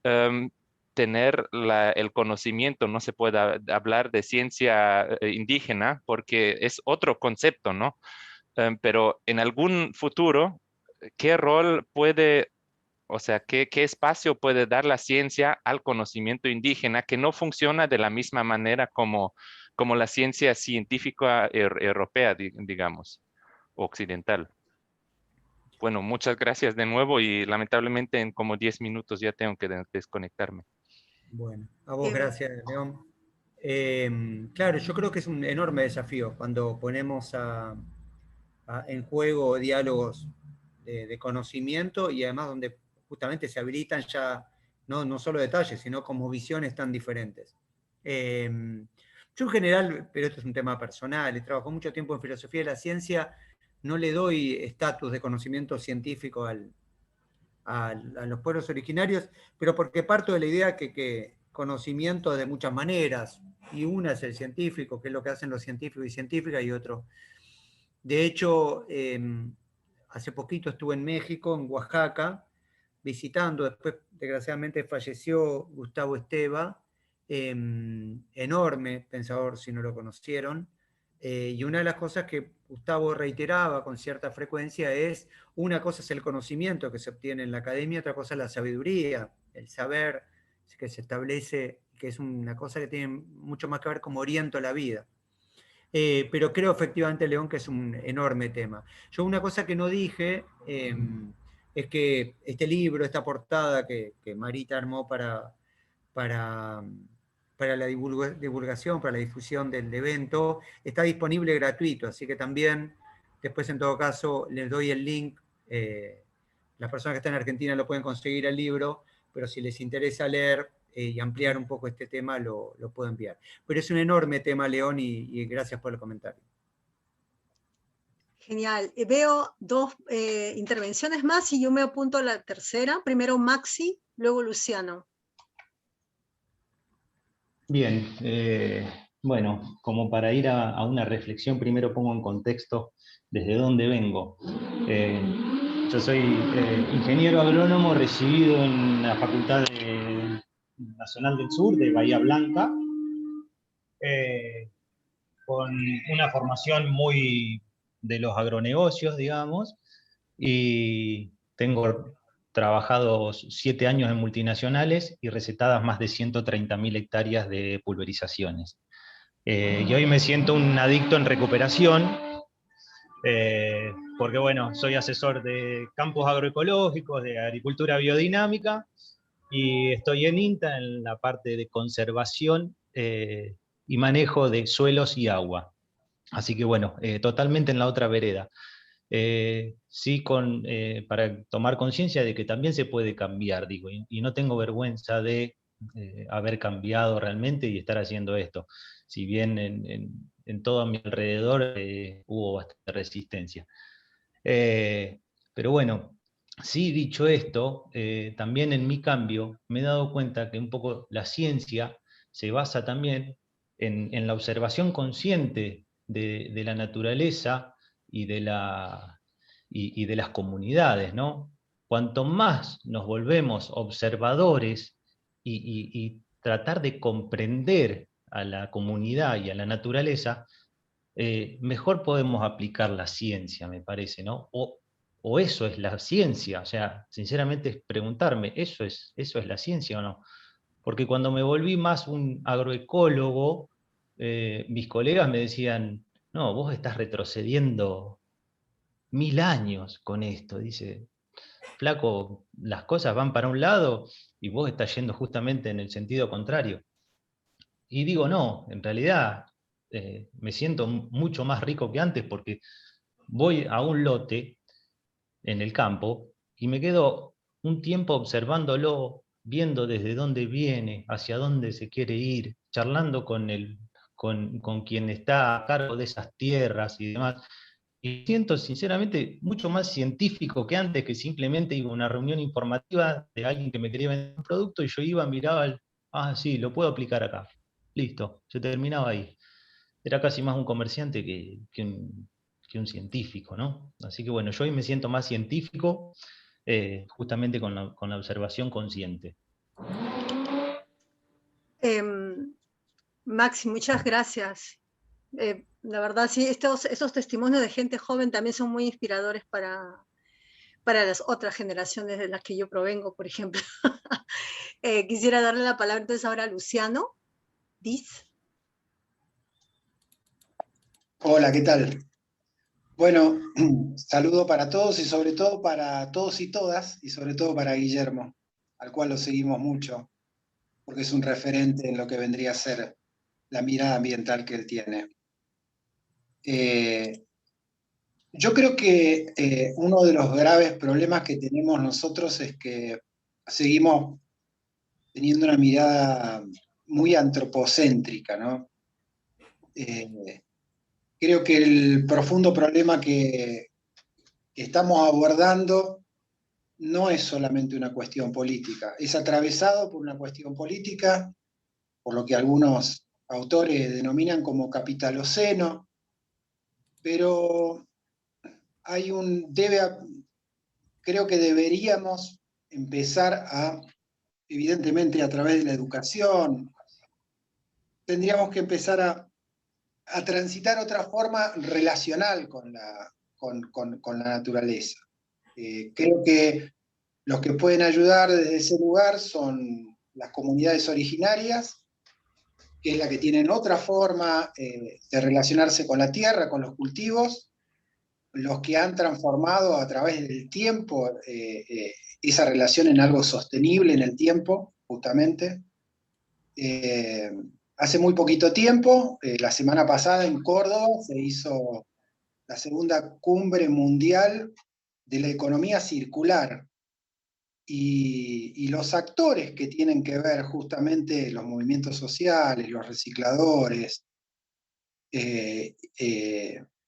em, tener el conocimiento. No se puede hablar de ciencia indígena porque es otro concepto, ¿no? Pero en algún futuro, ¿qué rol puede, o sea, qué espacio puede dar la ciencia al conocimiento indígena que no funciona de la misma manera como la ciencia científica europea, digamos, occidental? Bueno, muchas gracias de nuevo y lamentablemente en como 10 minutos ya tengo que desconectarme. Bueno, a vos gracias, León. Claro, yo creo que es un enorme desafío cuando ponemos en juego diálogos de conocimiento y además donde justamente se habilitan ya no solo detalles, sino como visiones tan diferentes. Yo en general, pero esto es un tema personal, he trabajado mucho tiempo en filosofía de la ciencia, no le doy estatus de conocimiento científico a los pueblos originarios, pero porque parto de la idea que conocimiento de muchas maneras, y una es el científico, que es lo que hacen los científicos y científicas, y otro. De hecho, hace poquito estuve en México, en Oaxaca, visitando, después desgraciadamente falleció Gustavo Esteva, enorme pensador si no lo conocieron, y una de las cosas que Gustavo reiteraba con cierta frecuencia es, una cosa es el conocimiento que se obtiene en la academia, otra cosa es la sabiduría, el saber que se establece, que es una cosa que tiene mucho más que ver cómo oriento la vida. Pero creo efectivamente, León, que es un enorme tema. Yo una cosa que no dije es que este libro, esta portada que Marita armó para la divulgación, para la difusión del evento, está disponible gratuito, así que también después en todo caso les doy el link. Las personas que están en Argentina lo pueden conseguir el libro, pero si les interesa leer y ampliar un poco este tema, lo puedo enviar. Pero es un enorme tema, León, y gracias por el comentario. Genial. Veo dos intervenciones más y yo me apunto a la tercera. Primero Maxi, luego Luciano. Bien, bueno, como para ir a una reflexión, primero pongo en contexto desde dónde vengo. Yo soy ingeniero agrónomo recibido en la Facultad Nacional del Sur de Bahía Blanca, con una formación muy de los agronegocios, digamos, y tengo trabajado 7 años en multinacionales y recetadas más de 130.000 hectáreas de pulverizaciones. Y hoy me siento un adicto en recuperación, porque bueno, soy asesor de campos agroecológicos, de agricultura biodinámica, y estoy en INTA en la parte de conservación y manejo de suelos y agua. Así que bueno, totalmente en la otra vereda. Sí, para tomar conciencia de que también se puede cambiar, digo, y no tengo vergüenza de haber cambiado realmente y estar haciendo esto. Si bien en todo a mi alrededor hubo bastante resistencia. Pero bueno, sí, dicho esto, también en mi cambio me he dado cuenta que un poco la ciencia se basa también en la observación consciente de la naturaleza y de la y de las comunidades, ¿no? Cuanto más nos volvemos observadores y tratar de comprender a la comunidad y a la naturaleza, mejor podemos aplicar la ciencia, me parece, ¿no? O eso es la ciencia, o sea, sinceramente es preguntarme, ¿eso es la ciencia o no? Porque cuando me volví más un agroecólogo, mis colegas me decían, no, vos estás retrocediendo 1000 años con esto, dice, flaco, las cosas van para un lado y vos estás yendo justamente en el sentido contrario. Y digo, no, en realidad me siento mucho más rico que antes porque voy a un lote en el campo y me quedo un tiempo observándolo, viendo desde dónde viene, hacia dónde se quiere ir, charlando con quien está a cargo de esas tierras y demás. Y siento sinceramente mucho más científico que antes, que simplemente iba a una reunión informativa de alguien que me quería vender un producto y yo iba, miraba, sí, lo puedo aplicar acá. Listo, se terminaba ahí. Era casi más un comerciante que un científico, ¿no? Así que bueno, yo hoy me siento más científico, justamente con la observación consciente. Maxi, muchas gracias. La verdad, sí, esos testimonios de gente joven también son muy inspiradores para las otras generaciones de las que yo provengo, por ejemplo. Quisiera darle la palabra entonces ahora a Luciano Diz. Hola, ¿qué tal? Bueno, saludo para todos y sobre todo para todos y todas, y sobre todo para Guillermo, al cual lo seguimos mucho, porque es un referente en lo que vendría a ser la mirada ambiental que él tiene. Yo creo que uno de los graves problemas que tenemos nosotros es que seguimos teniendo una mirada muy antropocéntrica, ¿no? Creo que el profundo problema que estamos abordando no es solamente una cuestión política, es atravesado por una cuestión política, por lo que algunos autores denominan como capitaloceno, pero creo que deberíamos empezar evidentemente a través de la educación, tendríamos que empezar a transitar otra forma relacional con la naturaleza. Creo que los que pueden ayudar desde ese lugar son las comunidades originarias, que es la que tienen otra forma de relacionarse con la tierra, con los cultivos, los que han transformado a través del tiempo esa relación en algo sostenible en el tiempo, justamente. Hace muy poquito tiempo, la semana pasada en Córdoba, se hizo la segunda cumbre mundial de la economía circular. Y los actores que tienen que ver justamente los movimientos sociales, los recicladores,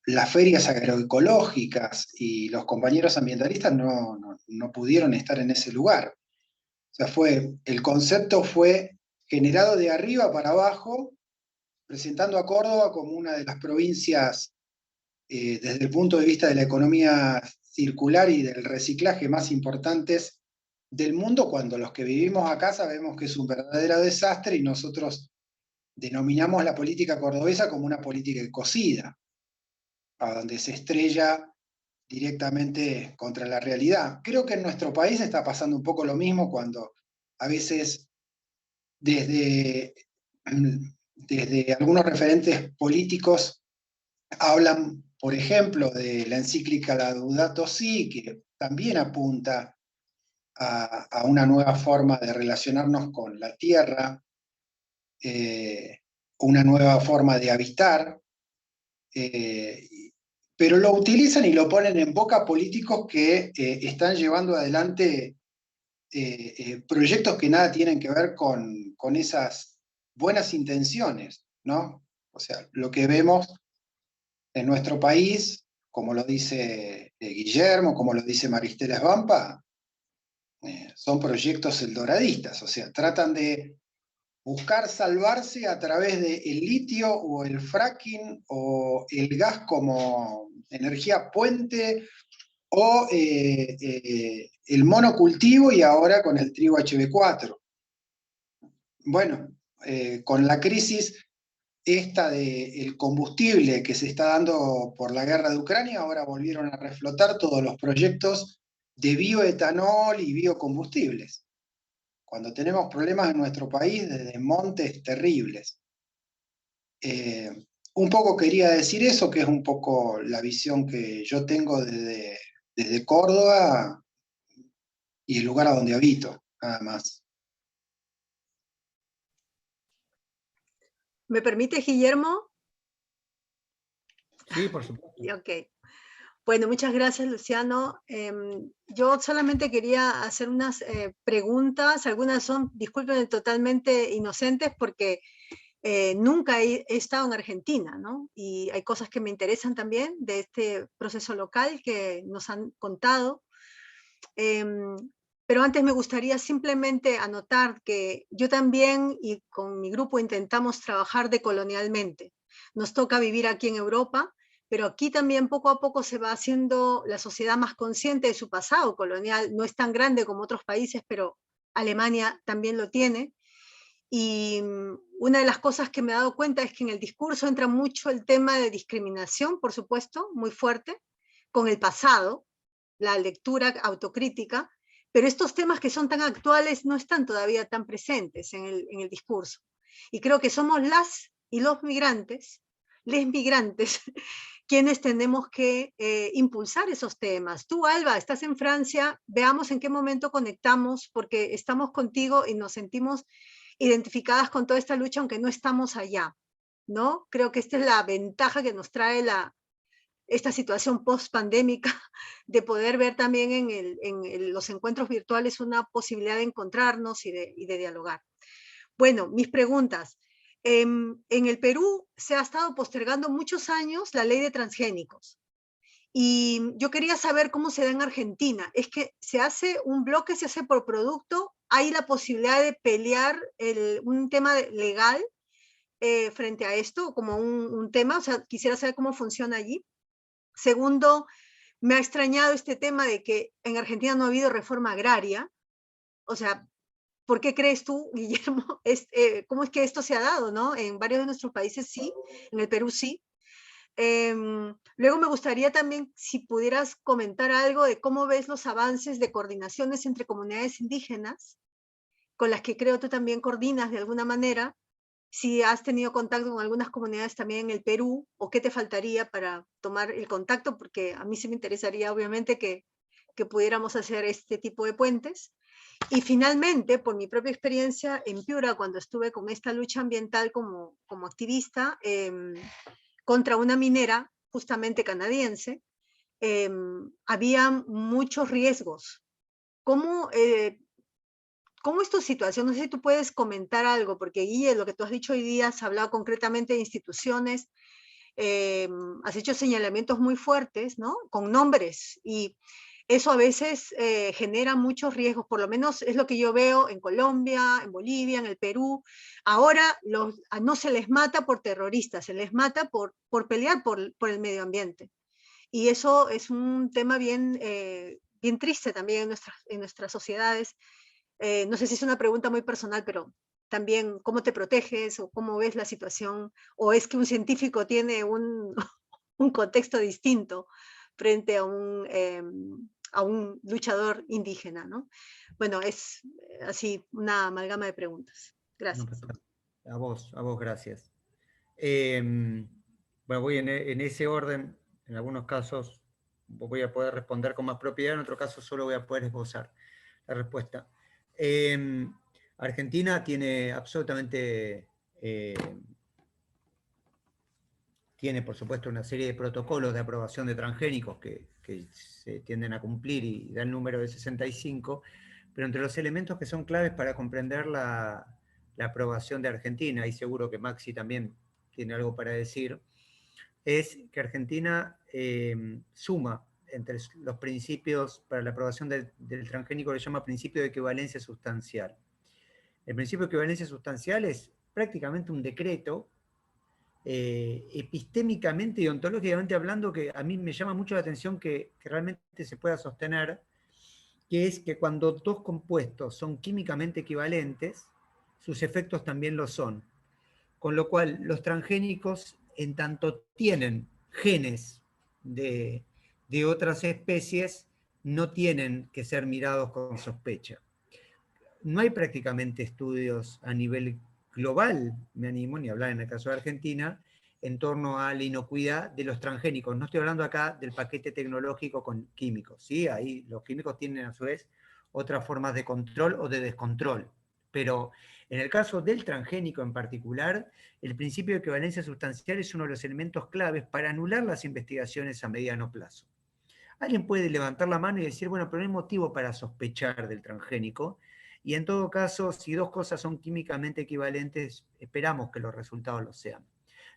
las ferias agroecológicas y los compañeros ambientalistas no pudieron estar en ese lugar. O sea, el concepto fue generado de arriba para abajo, presentando a Córdoba como una de las provincias, desde el punto de vista de la economía circular y del reciclaje más importantes del mundo, cuando los que vivimos acá sabemos que es un verdadero desastre y nosotros denominamos la política cordobesa como una política ecocida, a donde se estrella directamente contra la realidad. Creo que en nuestro país está pasando un poco lo mismo cuando a veces desde algunos referentes políticos hablan, por ejemplo, de la encíclica Laudato Si, que también apunta a una nueva forma de relacionarnos con la tierra, una nueva forma de habitar, pero lo utilizan y lo ponen en boca políticos que están llevando adelante proyectos que nada tienen que ver con esas buenas intenciones, ¿no? O sea, lo que vemos en nuestro país, como lo dice Guillermo, como lo dice Maristela Svampa, son proyectos eldoradistas, o sea, tratan de buscar salvarse a través del litio o el fracking o el gas como energía puente o el monocultivo y ahora con el trigo HB4. Bueno, con la crisis esta del combustible que se está dando por la guerra de Ucrania, ahora volvieron a reflotar todos los proyectos de bioetanol y biocombustibles, cuando tenemos problemas en nuestro país de desmontes terribles. Un poco quería decir eso, que es un poco la visión que yo tengo desde Córdoba y el lugar a donde habito, nada más. ¿Me permite, Guillermo? Sí, por supuesto. Ok. Bueno, muchas gracias, Luciano. Yo solamente quería hacer unas preguntas. Algunas son, disculpen, totalmente inocentes porque nunca he estado en Argentina, ¿no? Y hay cosas que me interesan también de este proceso local que nos han contado. Pero antes me gustaría simplemente anotar que yo también y con mi grupo intentamos trabajar decolonialmente. Nos toca vivir aquí en Europa, pero aquí también poco a poco se va haciendo la sociedad más consciente de su pasado colonial. No es tan grande como otros países, pero Alemania también lo tiene. Y una de las cosas que me he dado cuenta es que en el discurso entra mucho el tema de discriminación, por supuesto, muy fuerte, con el pasado, la lectura autocrítica, pero estos temas que son tan actuales no están todavía tan presentes en el discurso. Y creo que somos las y los migrantes, les migrantes, quienes tenemos que impulsar esos temas. Tú, Alba, estás en Francia, veamos en qué momento conectamos, porque estamos contigo y nos sentimos identificadas con toda esta lucha, aunque no estamos allá, ¿no? Creo que esta es la ventaja que nos trae esta situación post-pandémica, de poder ver también en los encuentros virtuales una posibilidad de encontrarnos y de dialogar. Bueno, mis preguntas. En el Perú se ha estado postergando muchos años la ley de transgénicos. Y yo quería saber cómo se da en Argentina. Es que se hace un bloque, se hace por producto, hay la posibilidad de pelear un tema legal frente a esto, como un tema, o sea, quisiera saber cómo funciona allí. Segundo, me ha extrañado este tema de que en Argentina no ha habido reforma agraria. O sea, ¿por qué crees tú, Guillermo? ¿Cómo es que esto se ha dado, no? En varios de nuestros países sí, en el Perú sí. Luego me gustaría también si pudieras comentar algo de cómo ves los avances de coordinaciones entre comunidades indígenas, con las que creo tú también coordinas de alguna manera, si has tenido contacto con algunas comunidades también en el Perú, o qué te faltaría para tomar el contacto, porque a mí sí me interesaría obviamente que pudiéramos hacer este tipo de puentes. Y finalmente, por mi propia experiencia en Piura, cuando estuve con esta lucha ambiental como activista, contra una minera, justamente canadiense, había muchos riesgos. ¿Cómo es tu situación? No sé si tú puedes comentar algo, porque Guille, lo que tú has dicho hoy día, has hablado concretamente de instituciones, has hecho señalamientos muy fuertes, ¿no? Con nombres, y eso a veces genera muchos riesgos, por lo menos es lo que yo veo en Colombia, en Bolivia, en el Perú. Ahora no se les mata por terroristas, se les mata por pelear por el medio ambiente. Y eso es un tema bien, bien triste también en nuestras sociedades. No sé si es una pregunta muy personal, pero también cómo te proteges o cómo ves la situación, o es que un científico tiene un contexto distinto frente a un luchador indígena, ¿no? Bueno, es así una amalgama de preguntas. Gracias. A vos, gracias. Bueno, voy en ese orden. En algunos casos voy a poder responder con más propiedad, en otros casos solo voy a poder esbozar la respuesta. Argentina tiene absolutamente, tiene por supuesto una serie de protocolos de aprobación de transgénicos que se tienden a cumplir y da el número de 65, pero entre los elementos que son claves para comprender la aprobación de Argentina, y seguro que Maxi también tiene algo para decir, es que Argentina suma entre los principios para la aprobación del transgénico, le llama principio de equivalencia sustancial. El principio de equivalencia sustancial es prácticamente un decreto epistémicamente y ontológicamente hablando, que a mí me llama mucho la atención que realmente se pueda sostener, que es que cuando dos compuestos son químicamente equivalentes, sus efectos también lo son. Con lo cual, los transgénicos, en tanto tienen genes de otras especies, no tienen que ser mirados con sospecha. No hay prácticamente estudios a nivel global, me animo, ni hablar en el caso de Argentina, en torno a la inocuidad de los transgénicos. No estoy hablando acá del paquete tecnológico con químicos, ¿sí? Ahí los químicos tienen a su vez otras formas de control o de descontrol. Pero en el caso del transgénico en particular, el principio de equivalencia sustancial es uno de los elementos claves para anular las investigaciones a mediano plazo. Alguien puede levantar la mano y decir, bueno, pero no hay motivo para sospechar del transgénico, y en todo caso, si dos cosas son químicamente equivalentes, esperamos que los resultados lo sean.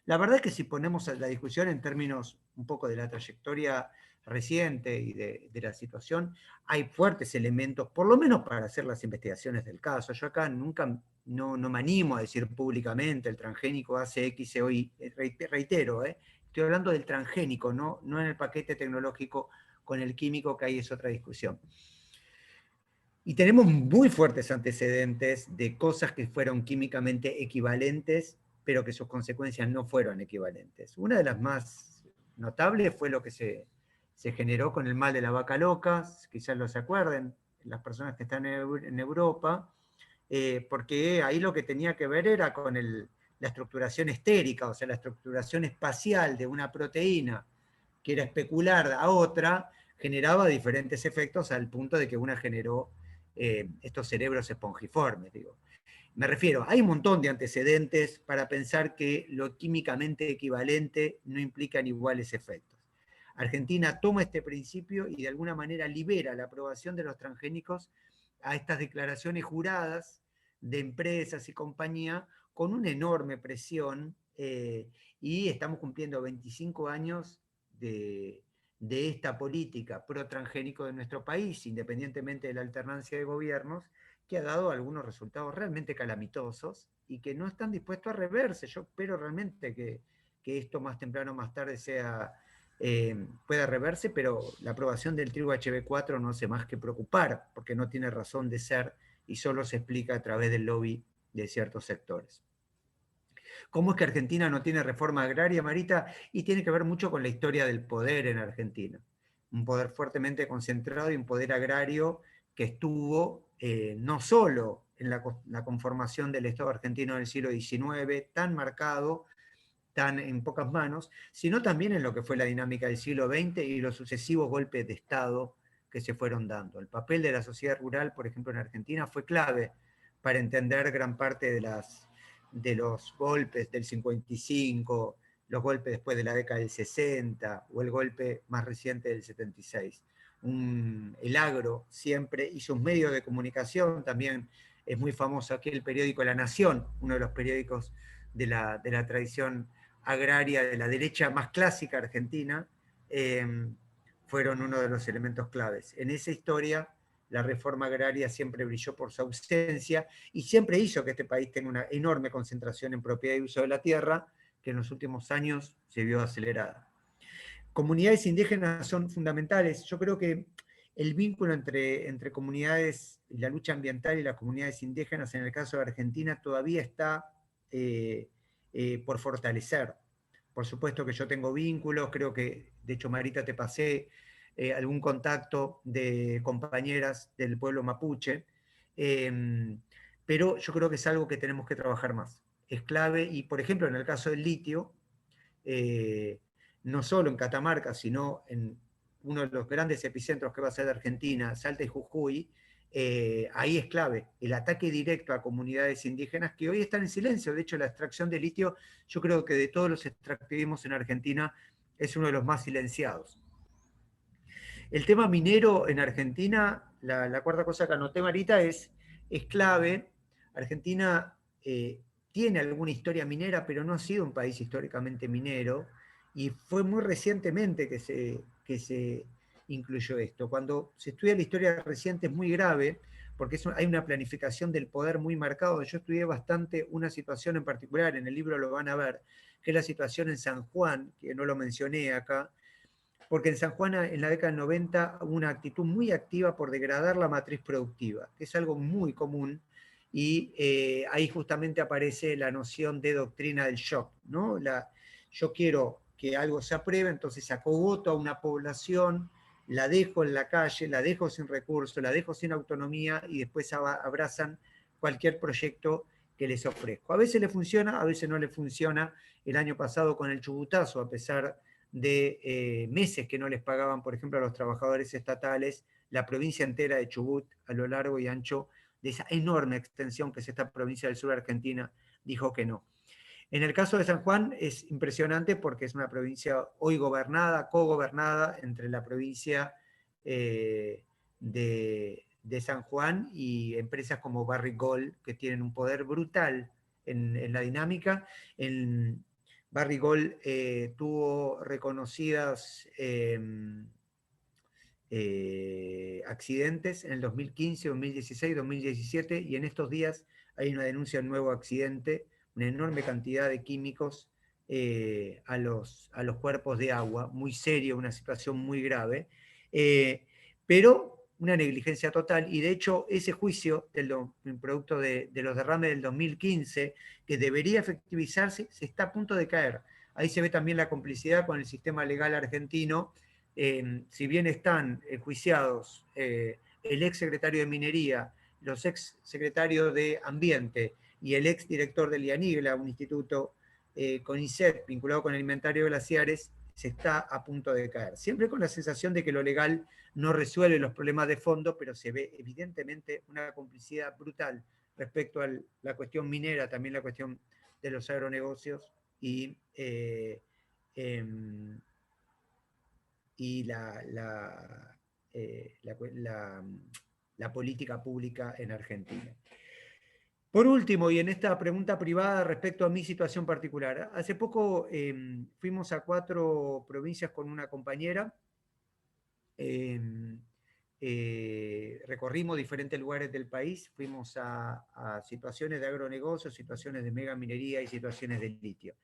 La verdad es que si ponemos la discusión en términos un poco de la trayectoria reciente y de la situación, hay fuertes elementos, por lo menos para hacer las investigaciones del caso. Yo acá nunca no me animo a decir públicamente el transgénico hace X o Y, reitero, estoy hablando del transgénico, no en el paquete tecnológico con el químico, que ahí es otra discusión. Y tenemos muy fuertes antecedentes de cosas que fueron químicamente equivalentes, pero que sus consecuencias no fueron equivalentes. Una de las más notables fue lo que se generó con el mal de la vaca loca, quizás lo se acuerden, las personas que están en Europa, porque ahí lo que tenía que ver era con la estructuración estérica, o sea, la estructuración espacial de una proteína que era especular a otra, generaba diferentes efectos al punto de que una generó estos cerebros espongiformes, digo. Me refiero, hay un montón de antecedentes para pensar que lo químicamente equivalente no implican iguales efectos. Argentina toma este principio y de alguna manera libera la aprobación de los transgénicos a estas declaraciones juradas de empresas y compañía con una enorme presión, y estamos cumpliendo 25 años de esta política pro-transgénico de nuestro país, independientemente de la alternancia de gobiernos, que ha dado algunos resultados realmente calamitosos y que no están dispuestos a reverse. Yo espero realmente que esto más temprano o más tarde pueda reverse, pero la aprobación del trigo HB4 no hace más que preocupar, porque no tiene razón de ser y solo se explica a través del lobby de ciertos sectores. ¿Cómo es que Argentina no tiene reforma agraria, Marita? Y tiene que ver mucho con la historia del poder en Argentina. Un poder fuertemente concentrado y un poder agrario que estuvo no solo en la conformación del Estado argentino del siglo XIX, tan marcado, tan en pocas manos, sino también en lo que fue la dinámica del siglo XX y los sucesivos golpes de Estado que se fueron dando. El papel de la sociedad rural, por ejemplo, en Argentina, fue clave para entender gran parte de los golpes del 55, los golpes después de la década del 60 o el golpe más reciente del 76. El agro siempre, y sus medios de comunicación, también es muy famoso aquí el periódico La Nación, uno de los periódicos de la tradición agraria de la derecha más clásica argentina, fueron uno de los elementos claves. En esa historia, la reforma agraria siempre brilló por su ausencia y siempre hizo que este país tenga una enorme concentración en propiedad y uso de la tierra, que en los últimos años se vio acelerada. Comunidades indígenas son fundamentales. Yo creo que el vínculo entre comunidades, la lucha ambiental y las comunidades indígenas, en el caso de Argentina, todavía está por fortalecer. Por supuesto que yo tengo vínculos, creo que, de hecho, Marita, te pasé algún contacto de compañeras del pueblo mapuche, pero yo creo que es algo que tenemos que trabajar más. Es clave, y por ejemplo, en el caso del litio, no solo en Catamarca, sino en uno de los grandes epicentros que va a ser de Argentina, Salta y Jujuy, ahí es clave el ataque directo a comunidades indígenas que hoy están en silencio. De hecho, la extracción de litio, yo creo que de todos los extractivismos en Argentina, es uno de los más silenciados. El tema minero en Argentina, la cuarta cosa que anoté, Marita, es clave. Argentina tiene alguna historia minera, pero no ha sido un país históricamente minero, y fue muy recientemente que se incluyó esto. Cuando se estudia la historia reciente es muy grave, porque hay una planificación del poder muy marcado. Yo estudié bastante una situación en particular, en el libro lo van a ver, que es la situación en San Juan, que no lo mencioné acá, porque en San Juan en la década del 90 hubo una actitud muy activa por degradar la matriz productiva, que es algo muy común, y ahí justamente aparece la noción de doctrina del shock, ¿no? Yo quiero que algo se apruebe, entonces acogoto a una población, la dejo en la calle, la dejo sin recursos, la dejo sin autonomía y después abrazan cualquier proyecto que les ofrezco. A veces le funciona, a veces no le funciona. El año pasado con el chubutazo, a pesar de meses que no les pagaban, por ejemplo, a los trabajadores estatales, la provincia entera de Chubut, a lo largo y ancho de esa enorme extensión que es esta provincia del sur de Argentina, dijo que no. En el caso de San Juan es impresionante porque es una provincia hoy gobernada, cogobernada entre la provincia de San Juan y empresas como Barrick Gold, que tienen un poder brutal en la dinámica. Barrick Gold tuvo reconocidas accidentes en el 2015, 2016, 2017, y en estos días hay una denuncia de un nuevo accidente, una enorme cantidad de químicos a los cuerpos de agua, muy serio, una situación muy grave, pero una negligencia total, y de hecho ese juicio producto de los derrames del 2015, que debería efectivizarse, se está a punto de caer. Ahí se ve también la complicidad con el sistema legal argentino. Si bien están enjuiciados el ex secretario de Minería, los ex secretarios de Ambiente y el ex director del IANIGLA, un instituto CONICET vinculado con el inventario de glaciares, se está a punto de caer. Siempre con la sensación de que lo legal no resuelve los problemas de fondo, pero se ve evidentemente una complicidad brutal respecto a la cuestión minera, también la cuestión de los agronegocios y la política pública en Argentina. Por último, y en esta pregunta privada respecto a mi situación particular, hace poco fuimos a 4 provincias con una compañera, recorrimos diferentes lugares del país, fuimos a situaciones de agronegocios, situaciones de megaminería y situaciones de litio.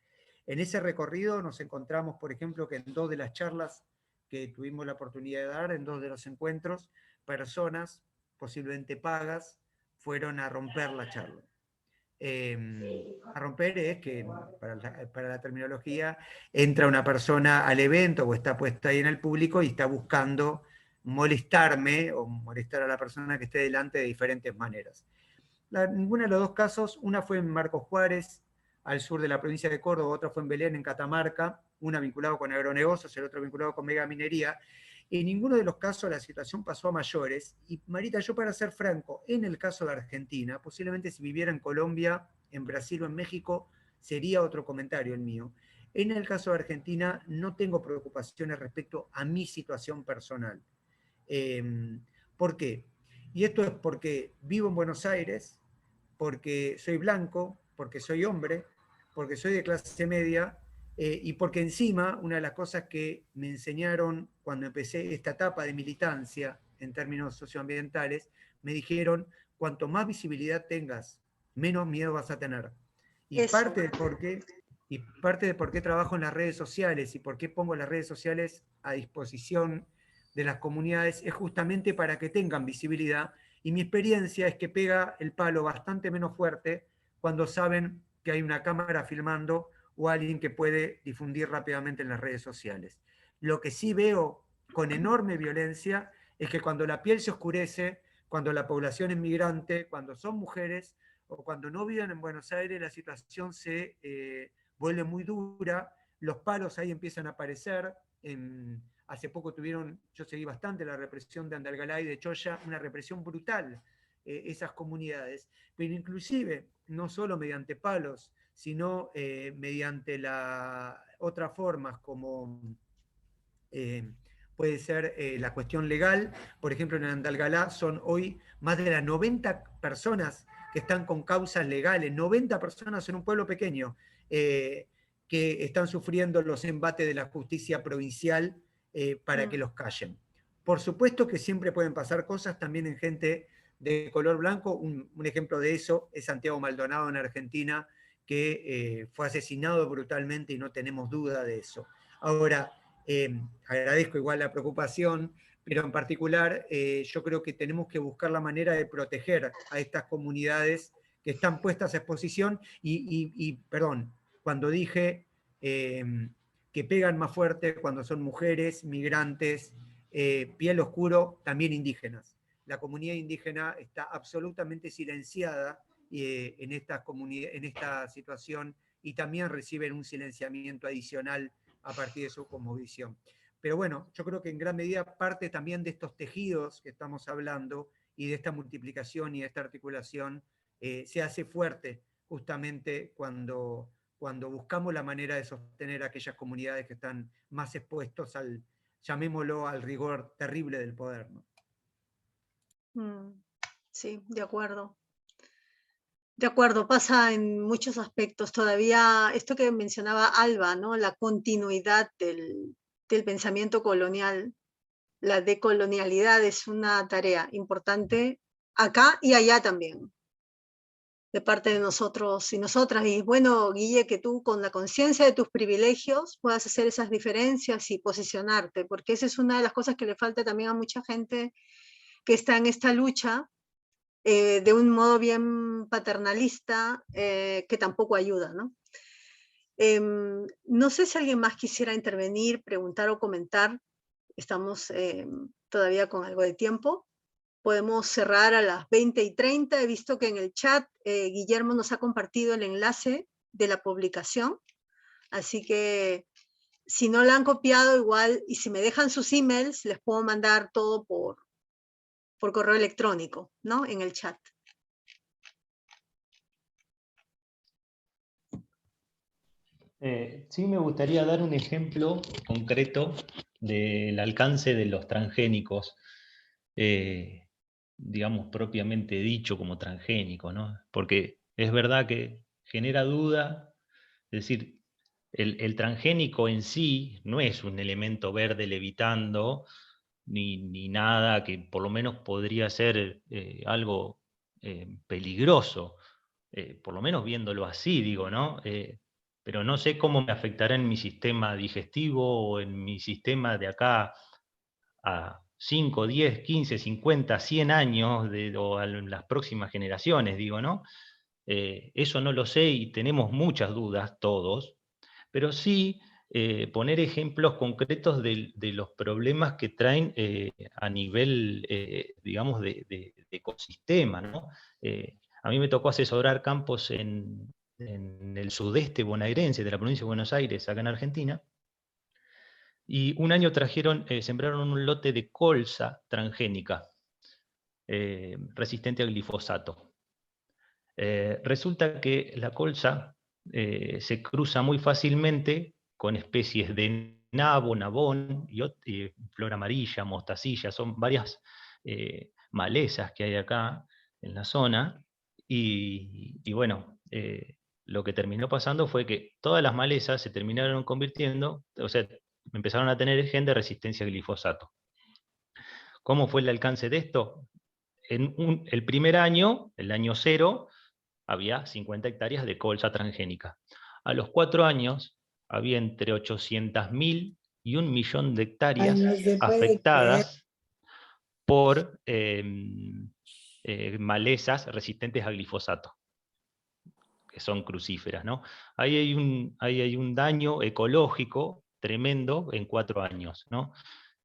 En ese recorrido nos encontramos, por ejemplo, que en 2 de las charlas que tuvimos la oportunidad de dar, en 2 de los encuentros, personas posiblemente pagas fueron a romper la charla. A romper es que, para la terminología, entra una persona al evento o está puesta ahí en el público y está buscando molestarme o molestar a la persona que esté delante de diferentes maneras. Ninguno de los 2 casos, una fue en Marcos Juárez, al sur de la provincia de Córdoba, otra fue en Belén, en Catamarca, una vinculada con agronegocios, el otro vinculado con megaminería. En ninguno de los casos la situación pasó a mayores. Y Marita, yo para ser franco, en el caso de Argentina, posiblemente si viviera en Colombia, en Brasil o en México, sería otro comentario el mío. En el caso de Argentina no tengo preocupaciones respecto a mi situación personal. ¿Por qué? Y esto es porque vivo en Buenos Aires, porque soy blanco, porque soy hombre, porque soy de clase media, y porque encima una de las cosas que me enseñaron cuando empecé esta etapa de militancia en términos socioambientales, me dijeron, cuanto más visibilidad tengas, menos miedo vas a tener. Y parte de por qué trabajo en las redes sociales y por qué pongo las redes sociales a disposición de las comunidades es justamente para que tengan visibilidad, y mi experiencia es que pega el palo bastante menos fuerte cuando saben que hay una cámara filmando o alguien que puede difundir rápidamente en las redes sociales. Lo que sí veo con enorme violencia es que cuando la piel se oscurece, cuando la población es migrante, cuando son mujeres o cuando no viven en Buenos Aires, la situación se vuelve muy dura, los palos ahí empiezan a aparecer. Hace poco yo seguí bastante la represión de Andalgalá y de Choya, una represión brutal, esas comunidades, pero inclusive no solo mediante palos, sino mediante otras formas como puede ser la cuestión legal. Por ejemplo, en Andalgalá son hoy más de las 90 personas que están con causas legales, 90 personas en un pueblo pequeño, que están sufriendo los embates de la justicia provincial para que los callen. Por supuesto que siempre pueden pasar cosas también en gente de color blanco. Un ejemplo de eso es Santiago Maldonado en Argentina, que fue asesinado brutalmente y no tenemos duda de eso. Ahora, agradezco igual la preocupación, pero en particular yo creo que tenemos que buscar la manera de proteger a estas comunidades que están puestas a exposición perdón, cuando dije que pegan más fuerte cuando son mujeres, migrantes, piel oscuro, también indígenas. La comunidad indígena está absolutamente silenciada en esta situación y también reciben un silenciamiento adicional a partir de su cosmovisión. Pero bueno, yo creo que en gran medida parte también de estos tejidos que estamos hablando y de esta multiplicación y de esta articulación se hace fuerte justamente cuando buscamos la manera de sostener a aquellas comunidades que están más expuestos al, llamémoslo, al rigor terrible del poder, ¿no? Sí, de acuerdo. De acuerdo, pasa en muchos aspectos. Todavía, esto que mencionaba Alba, ¿no? La continuidad del pensamiento colonial, la decolonialidad es una tarea importante acá y allá también, de parte de nosotros y nosotras. Y bueno, Guille, que tú con la conciencia de tus privilegios puedas hacer esas diferencias y posicionarte, porque esa es una de las cosas que le falta también a mucha gente que está en esta lucha, de un modo bien paternalista, que tampoco ayuda, ¿no? No sé si alguien más quisiera intervenir, preguntar o comentar. Estamos todavía con algo de tiempo. Podemos cerrar a las 20:30. He visto que en el chat Guillermo nos ha compartido el enlace de la publicación. Así que si no la han copiado igual, y si me dejan sus emails, les puedo mandar todo por correo electrónico, ¿no? En el chat. Sí, me gustaría dar un ejemplo concreto del alcance de los transgénicos, digamos propiamente dicho como transgénico, ¿no? Porque es verdad que genera duda, es decir, el transgénico en sí no es un elemento verde levitando, ni nada que por lo menos podría ser algo peligroso, por lo menos viéndolo así, digo, ¿no? Pero no sé cómo me afectará en mi sistema digestivo o en mi sistema de acá a 5, 10, 15, 50, 100 años o a las próximas generaciones, digo, ¿no? Eso no lo sé y tenemos muchas dudas todos, pero sí poner ejemplos concretos de los problemas que traen a nivel, digamos, de ecosistema, ¿no? A mí me tocó asesorar campos en el sudeste bonaerense de la provincia de Buenos Aires, acá en Argentina, y un año sembraron un lote de colza transgénica, resistente al glifosato. Resulta que la colza se cruza muy fácilmente con especies de nabo, nabón, y flor amarilla, mostacilla, son varias malezas que hay acá en la zona, y bueno, lo que terminó pasando fue que todas las malezas se terminaron convirtiendo, o sea, empezaron a tener el gen de resistencia al glifosato. ¿Cómo fue el alcance de esto? El primer año, el año 0, había 50 hectáreas de colza transgénica. A los 4 años había entre 800.000 y 1 millón de hectáreas no se puede creer. afectadas por malezas resistentes a glifosato, que son crucíferas, ¿no? Ahí hay un daño ecológico tremendo en 4 años, ¿no?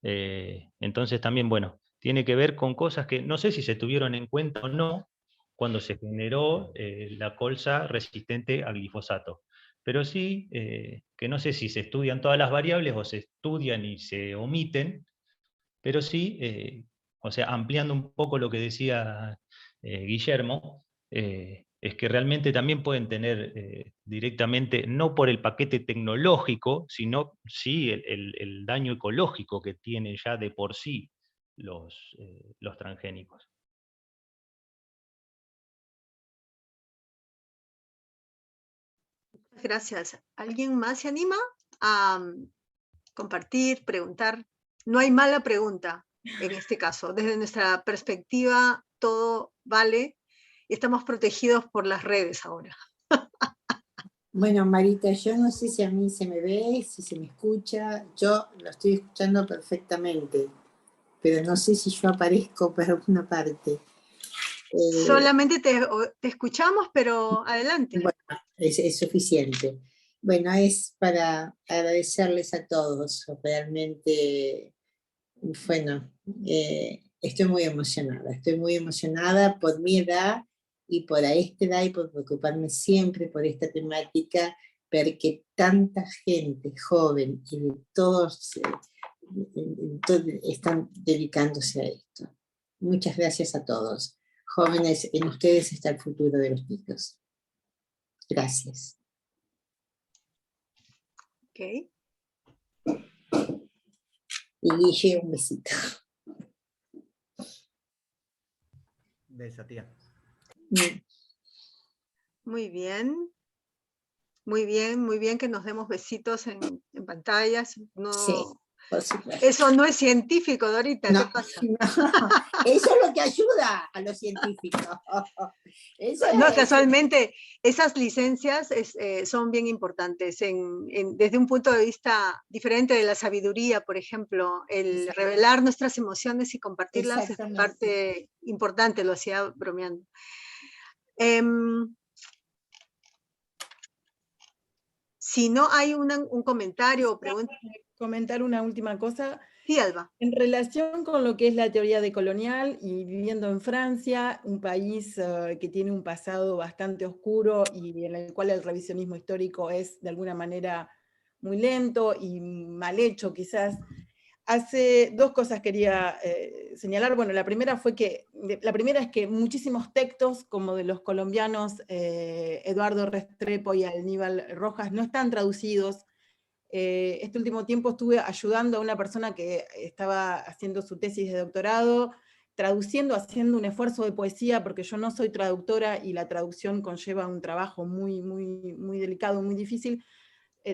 Entonces también, bueno, tiene que ver con cosas que no sé si se tuvieron en cuenta o no cuando se generó la colza resistente a glifosato. Pero sí, que no sé si se estudian todas las variables o se estudian y se omiten, pero sí, o sea, ampliando un poco lo que decía Guillermo, es que realmente también pueden tener directamente, no por el paquete tecnológico, sino sí el daño ecológico que tienen ya de por sí los transgénicos. Gracias. ¿Alguien más se anima a compartir, preguntar? No hay mala pregunta. en este caso. Desde nuestra perspectiva, todo vale y estamos protegidos por las redes ahora. Bueno, Marita, yo no sé si a mí se me ve, si se me escucha. Yo lo estoy escuchando perfectamente, pero no sé si yo aparezco por alguna parte. Solamente te escuchamos, pero adelante. Bueno, es suficiente. Bueno, es para agradecerles a todos. Realmente, bueno, estoy muy emocionada por mi edad y por esta edad y por preocuparme siempre por esta temática, porque tanta gente joven y de todos están dedicándose a esto. Muchas gracias a todos. Jóvenes, en ustedes está el futuro de los chicos. Gracias. Ok. Y Guille, un besito. Beso, tía. Muy bien. Muy bien, muy bien que nos demos besitos en pantallas. No, Sí, por supuesto. eso no es científico, Dorita, No, ¿qué pasa? no, eso es lo que ayuda a los científicos. Eso No, es. casualmente, esas licencias son bien importantes desde un punto de vista diferente de la sabiduría, por ejemplo, el revelar nuestras emociones y compartirlas es parte importante, lo hacía bromeando. Si no hay un comentario o pregunta. Comentar una última cosa. Sí, Alba. En relación con lo que es la teoría decolonial y viviendo en Francia, un país que tiene un pasado bastante oscuro y en el cual el revisionismo histórico es de alguna manera muy lento y mal hecho quizás, hace dos cosas quería señalar. Bueno, la primera es que muchísimos textos, como de los colombianos Eduardo Restrepo y Aníbal Rojas, no están traducidos. Este último tiempo estuve ayudando a una persona que estaba haciendo su tesis de doctorado, traduciendo, haciendo un esfuerzo de poesía, porque yo no soy traductora y la traducción conlleva un trabajo muy, muy, muy delicado, muy difícil,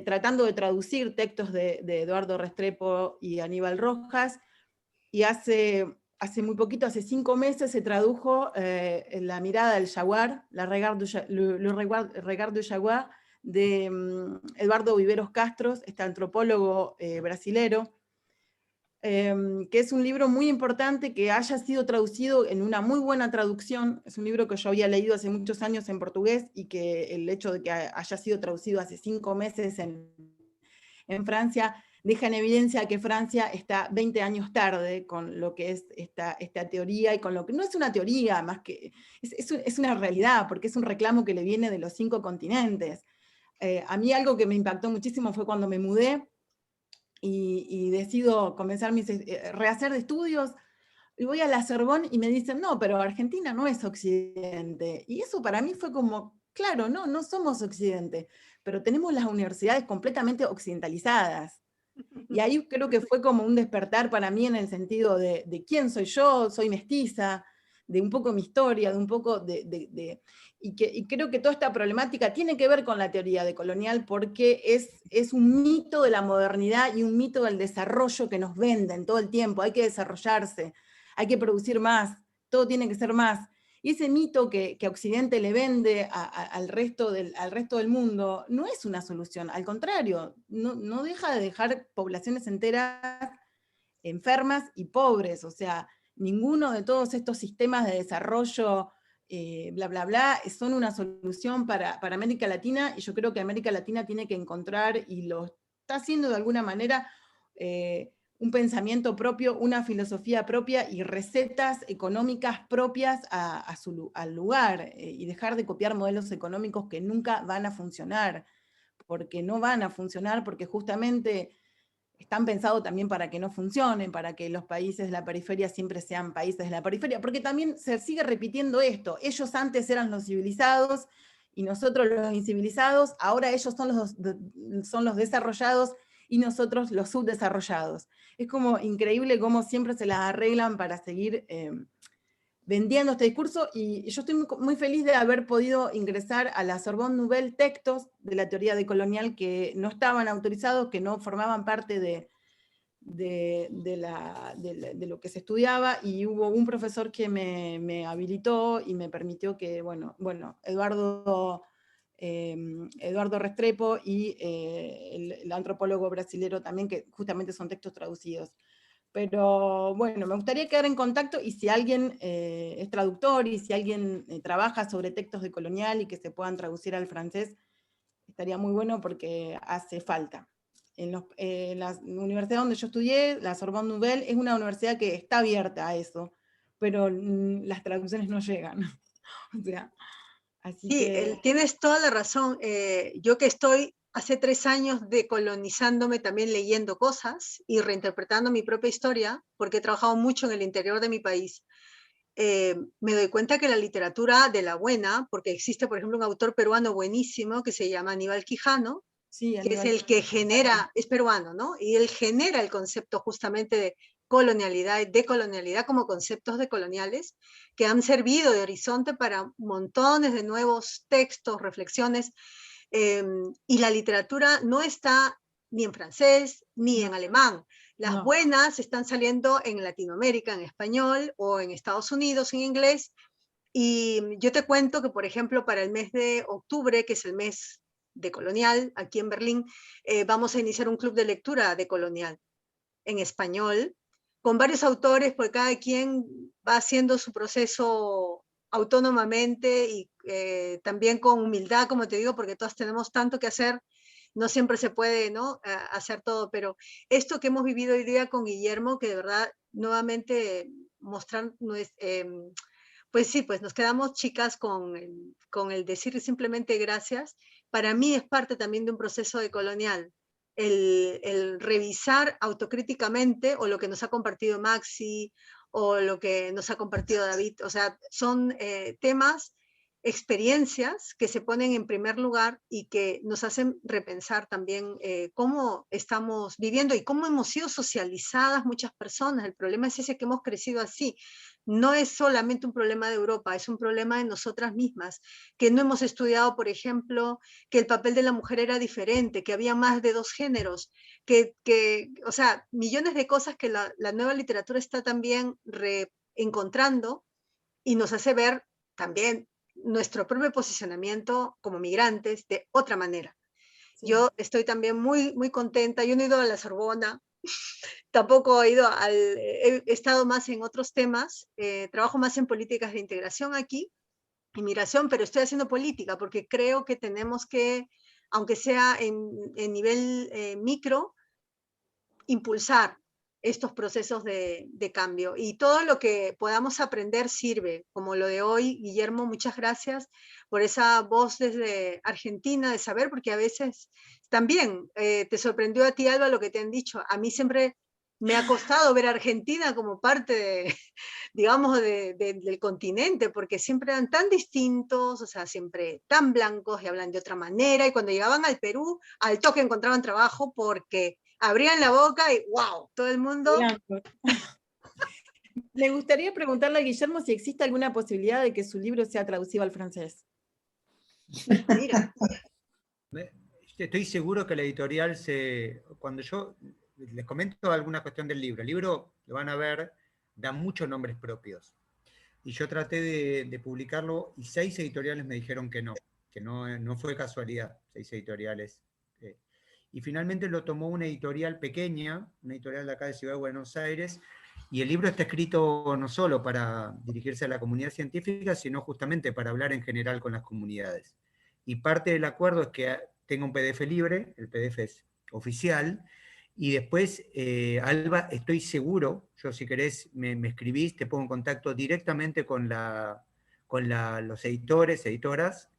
tratando de traducir textos de Eduardo Restrepo y Aníbal Rojas, y hace muy poquito, hace 5 meses, se tradujo La mirada del jaguar, le regard du jaguar, de Eduardo Viveros Castros, este antropólogo brasilero, que es un libro muy importante que haya sido traducido en una muy buena traducción. Es un libro que yo había leído hace muchos años en portugués y que el hecho de que haya sido traducido hace 5 meses en Francia deja en evidencia que Francia está 20 años tarde con lo que es esta teoría, y con lo que no es una teoría, más que es una realidad, porque es un reclamo que le viene de los 5 continentes. A mí algo que me impactó muchísimo fue cuando me mudé y decido comenzar rehacer de estudios, y voy a la Sorbonne y me dicen, no, pero Argentina no es Occidente. Y eso para mí fue como, claro, no somos Occidente, pero tenemos las universidades completamente occidentalizadas. Y ahí creo que fue como un despertar para mí en el sentido de quién soy yo, soy mestiza, de un poco mi historia, de un poco y creo que toda esta problemática tiene que ver con la teoría decolonial, porque es un mito de la modernidad y un mito del desarrollo que nos venden todo el tiempo. Hay que desarrollarse, hay que producir más, todo tiene que ser más. Y ese mito que Occidente le vende al resto del mundo no es una solución, al contrario, no deja de dejar poblaciones enteras enfermas y pobres. O sea, ninguno de todos estos sistemas de desarrollo, bla, bla, bla, son una solución para América Latina, y yo creo que América Latina tiene que encontrar, y lo está haciendo de alguna manera, un pensamiento propio, una filosofía propia y recetas económicas propias al lugar, y dejar de copiar modelos económicos que nunca van a funcionar, porque no van a funcionar, porque justamente están pensados también para que no funcionen, para que los países de la periferia siempre sean países de la periferia, porque también se sigue repitiendo esto: ellos antes eran los civilizados y nosotros los incivilizados, ahora ellos son los desarrollados y nosotros los subdesarrollados. Es como increíble cómo siempre se las arreglan para seguir vendiendo este discurso, y yo estoy muy feliz de haber podido ingresar a la Sorbonne Nouvelle textos de la teoría decolonial que no estaban autorizados, que no formaban parte de de lo que se estudiaba, y hubo un profesor que me habilitó y me permitió que, bueno, Eduardo Restrepo y el antropólogo brasilero también, que justamente son textos traducidos. Pero bueno, me gustaría quedar en contacto, y si alguien es traductor y si alguien trabaja sobre textos de colonial y que se puedan traducir al francés, estaría muy bueno porque hace falta. En la universidad donde yo estudié, la Sorbonne Nouvelle, es una universidad que está abierta a eso, pero las traducciones no llegan. O sea, así Sí, que... tienes toda la razón. Yo que estoy hace 3 años decolonizándome, también leyendo cosas y reinterpretando mi propia historia, porque he trabajado mucho en el interior de mi país, me doy cuenta que la literatura de la buena, porque existe, por ejemplo, un autor peruano buenísimo que se llama Aníbal Quijano, Sí, que es el que genera, es peruano, ¿no? Y él genera el concepto justamente de colonialidad y decolonialidad como conceptos decoloniales que han servido de horizonte para montones de nuevos textos, reflexiones, y la literatura no está ni en francés ni en alemán. Las buenas están saliendo en Latinoamérica en español, o en Estados Unidos en inglés. Y yo te cuento que, por ejemplo, para el mes de octubre, que es el mes de Colonial, aquí en Berlín, vamos a iniciar un club de lectura de Colonial en español, con varios autores, porque cada quien va haciendo su proceso autónomamente y también con humildad, como te digo, porque todas tenemos tanto que hacer, no siempre se puede, ¿no?, hacer todo, pero esto que hemos vivido hoy día con Guillermo, que de verdad nuevamente mostrar, pues sí, pues nos quedamos chicas con el decir simplemente gracias. Para mí es parte también de un proceso decolonial, el revisar autocríticamente, o lo que nos ha compartido Maxi, o lo que nos ha compartido David. O sea, son temas, experiencias que se ponen en primer lugar y que nos hacen repensar también cómo estamos viviendo y cómo hemos sido socializadas muchas personas. El problema es ese, que hemos crecido así. No es solamente un problema de Europa, es un problema de nosotras mismas, que no hemos estudiado, por ejemplo, que el papel de la mujer era diferente, que había más de 2 géneros, o sea, millones de cosas que la nueva literatura está también reencontrando, y nos hace ver también nuestro propio posicionamiento como migrantes de otra manera. Sí. Yo estoy también muy, muy contenta. Yo no he ido a la Sorbona, tampoco he ido he estado más en otros temas, trabajo más en políticas de integración aquí, inmigración, pero estoy haciendo política porque creo que tenemos que, aunque sea en nivel micro, impulsar estos procesos de cambio, y todo lo que podamos aprender sirve, como lo de hoy. Guillermo, muchas gracias por esa voz desde Argentina de saber, porque a veces también te sorprendió a ti, Alba, lo que te han dicho. A mí siempre me ha costado ver a Argentina como parte de, digamos, del continente, porque siempre eran tan distintos, o sea, siempre tan blancos y hablan de otra manera, y cuando llegaban al Perú, al toque encontraban trabajo porque abrían la boca y ¡wow! Todo el mundo... Me gustaría preguntarle a Guillermo si existe alguna posibilidad de que su libro sea traducido al francés. Mira. Estoy seguro que la editorial cuando yo les comento alguna cuestión del libro, el libro, lo van a ver, da muchos nombres propios. Y yo traté de publicarlo y 6 editoriales me dijeron que no fue casualidad, 6 editoriales. Y finalmente lo tomó una editorial pequeña, una editorial de acá de Ciudad de Buenos Aires, y el libro está escrito no solo para dirigirse a la comunidad científica, sino justamente para hablar en general con las comunidades. Y parte del acuerdo es que tenga un PDF libre, el PDF es oficial, y después, Alba, estoy seguro, yo si querés me escribís, te pongo en contacto directamente con los editores, editoras,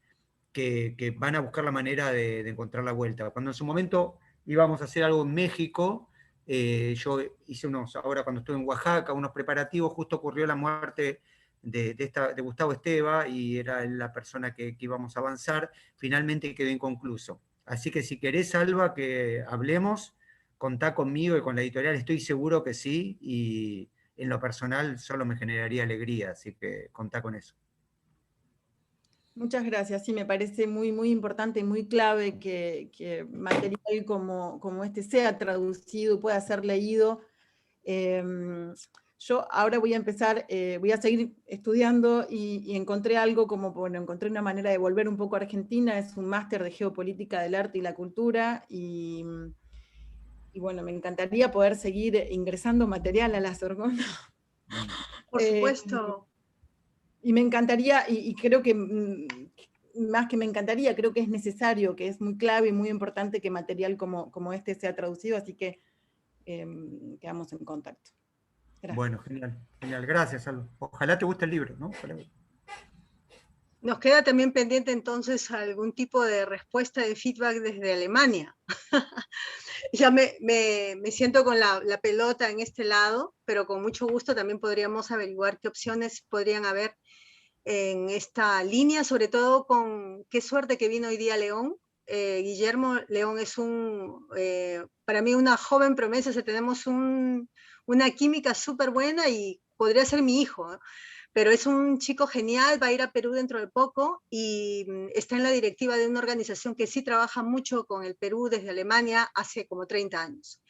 que van a buscar la manera de encontrar la vuelta. Cuando en su momento íbamos a hacer algo en México, yo hice ahora cuando estuve en Oaxaca, unos preparativos, justo ocurrió la muerte de Gustavo Esteva, y era la persona que íbamos a avanzar, finalmente quedó inconcluso. Así que si querés, Alba, que hablemos, contá conmigo y con la editorial, estoy seguro que sí, y en lo personal solo me generaría alegría, así que contá con eso. Muchas gracias. Sí, me parece muy, muy importante y muy clave que material como este sea traducido, pueda ser leído. Yo ahora voy a empezar, voy a seguir estudiando y encontré algo como, bueno, encontré una manera de volver un poco a Argentina, es un máster de geopolítica del arte y la cultura, y bueno, me encantaría poder seguir ingresando material a la Sorbona. Por supuesto. Y me encantaría, y creo que más que me encantaría, creo que es necesario, que es muy clave y muy importante que material como este sea traducido, así que quedamos en contacto. Gracias. Bueno, genial, genial. Gracias, Salvo. Ojalá te guste el libro, ¿no? Ojalá. Nos queda también pendiente entonces algún tipo de respuesta de feedback desde Alemania. Ya me siento con la pelota en este lado, pero con mucho gusto también podríamos averiguar qué opciones podrían haber en esta línea, sobre todo con qué suerte que vino hoy día León. Guillermo León es para mí una joven promesa, tenemos una química súper buena y podría ser mi hijo, ¿eh? Pero es un chico genial, va a ir a Perú dentro de poco y está en la directiva de una organización que sí trabaja mucho con el Perú desde Alemania hace como 30 años.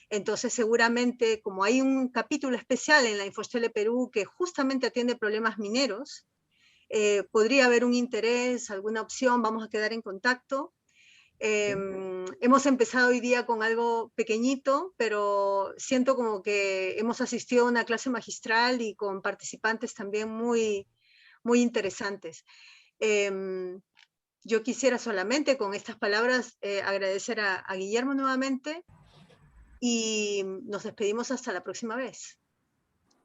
Entonces, seguramente, como hay un capítulo especial en la Infostele Perú que justamente atiende problemas mineros, podría haber un interés, alguna opción, vamos a quedar en contacto. Hemos empezado hoy día con algo pequeñito, pero siento como que hemos asistido a una clase magistral y con participantes también muy, muy interesantes. Yo quisiera solamente con estas palabras agradecer a Guillermo nuevamente y nos despedimos hasta la próxima vez.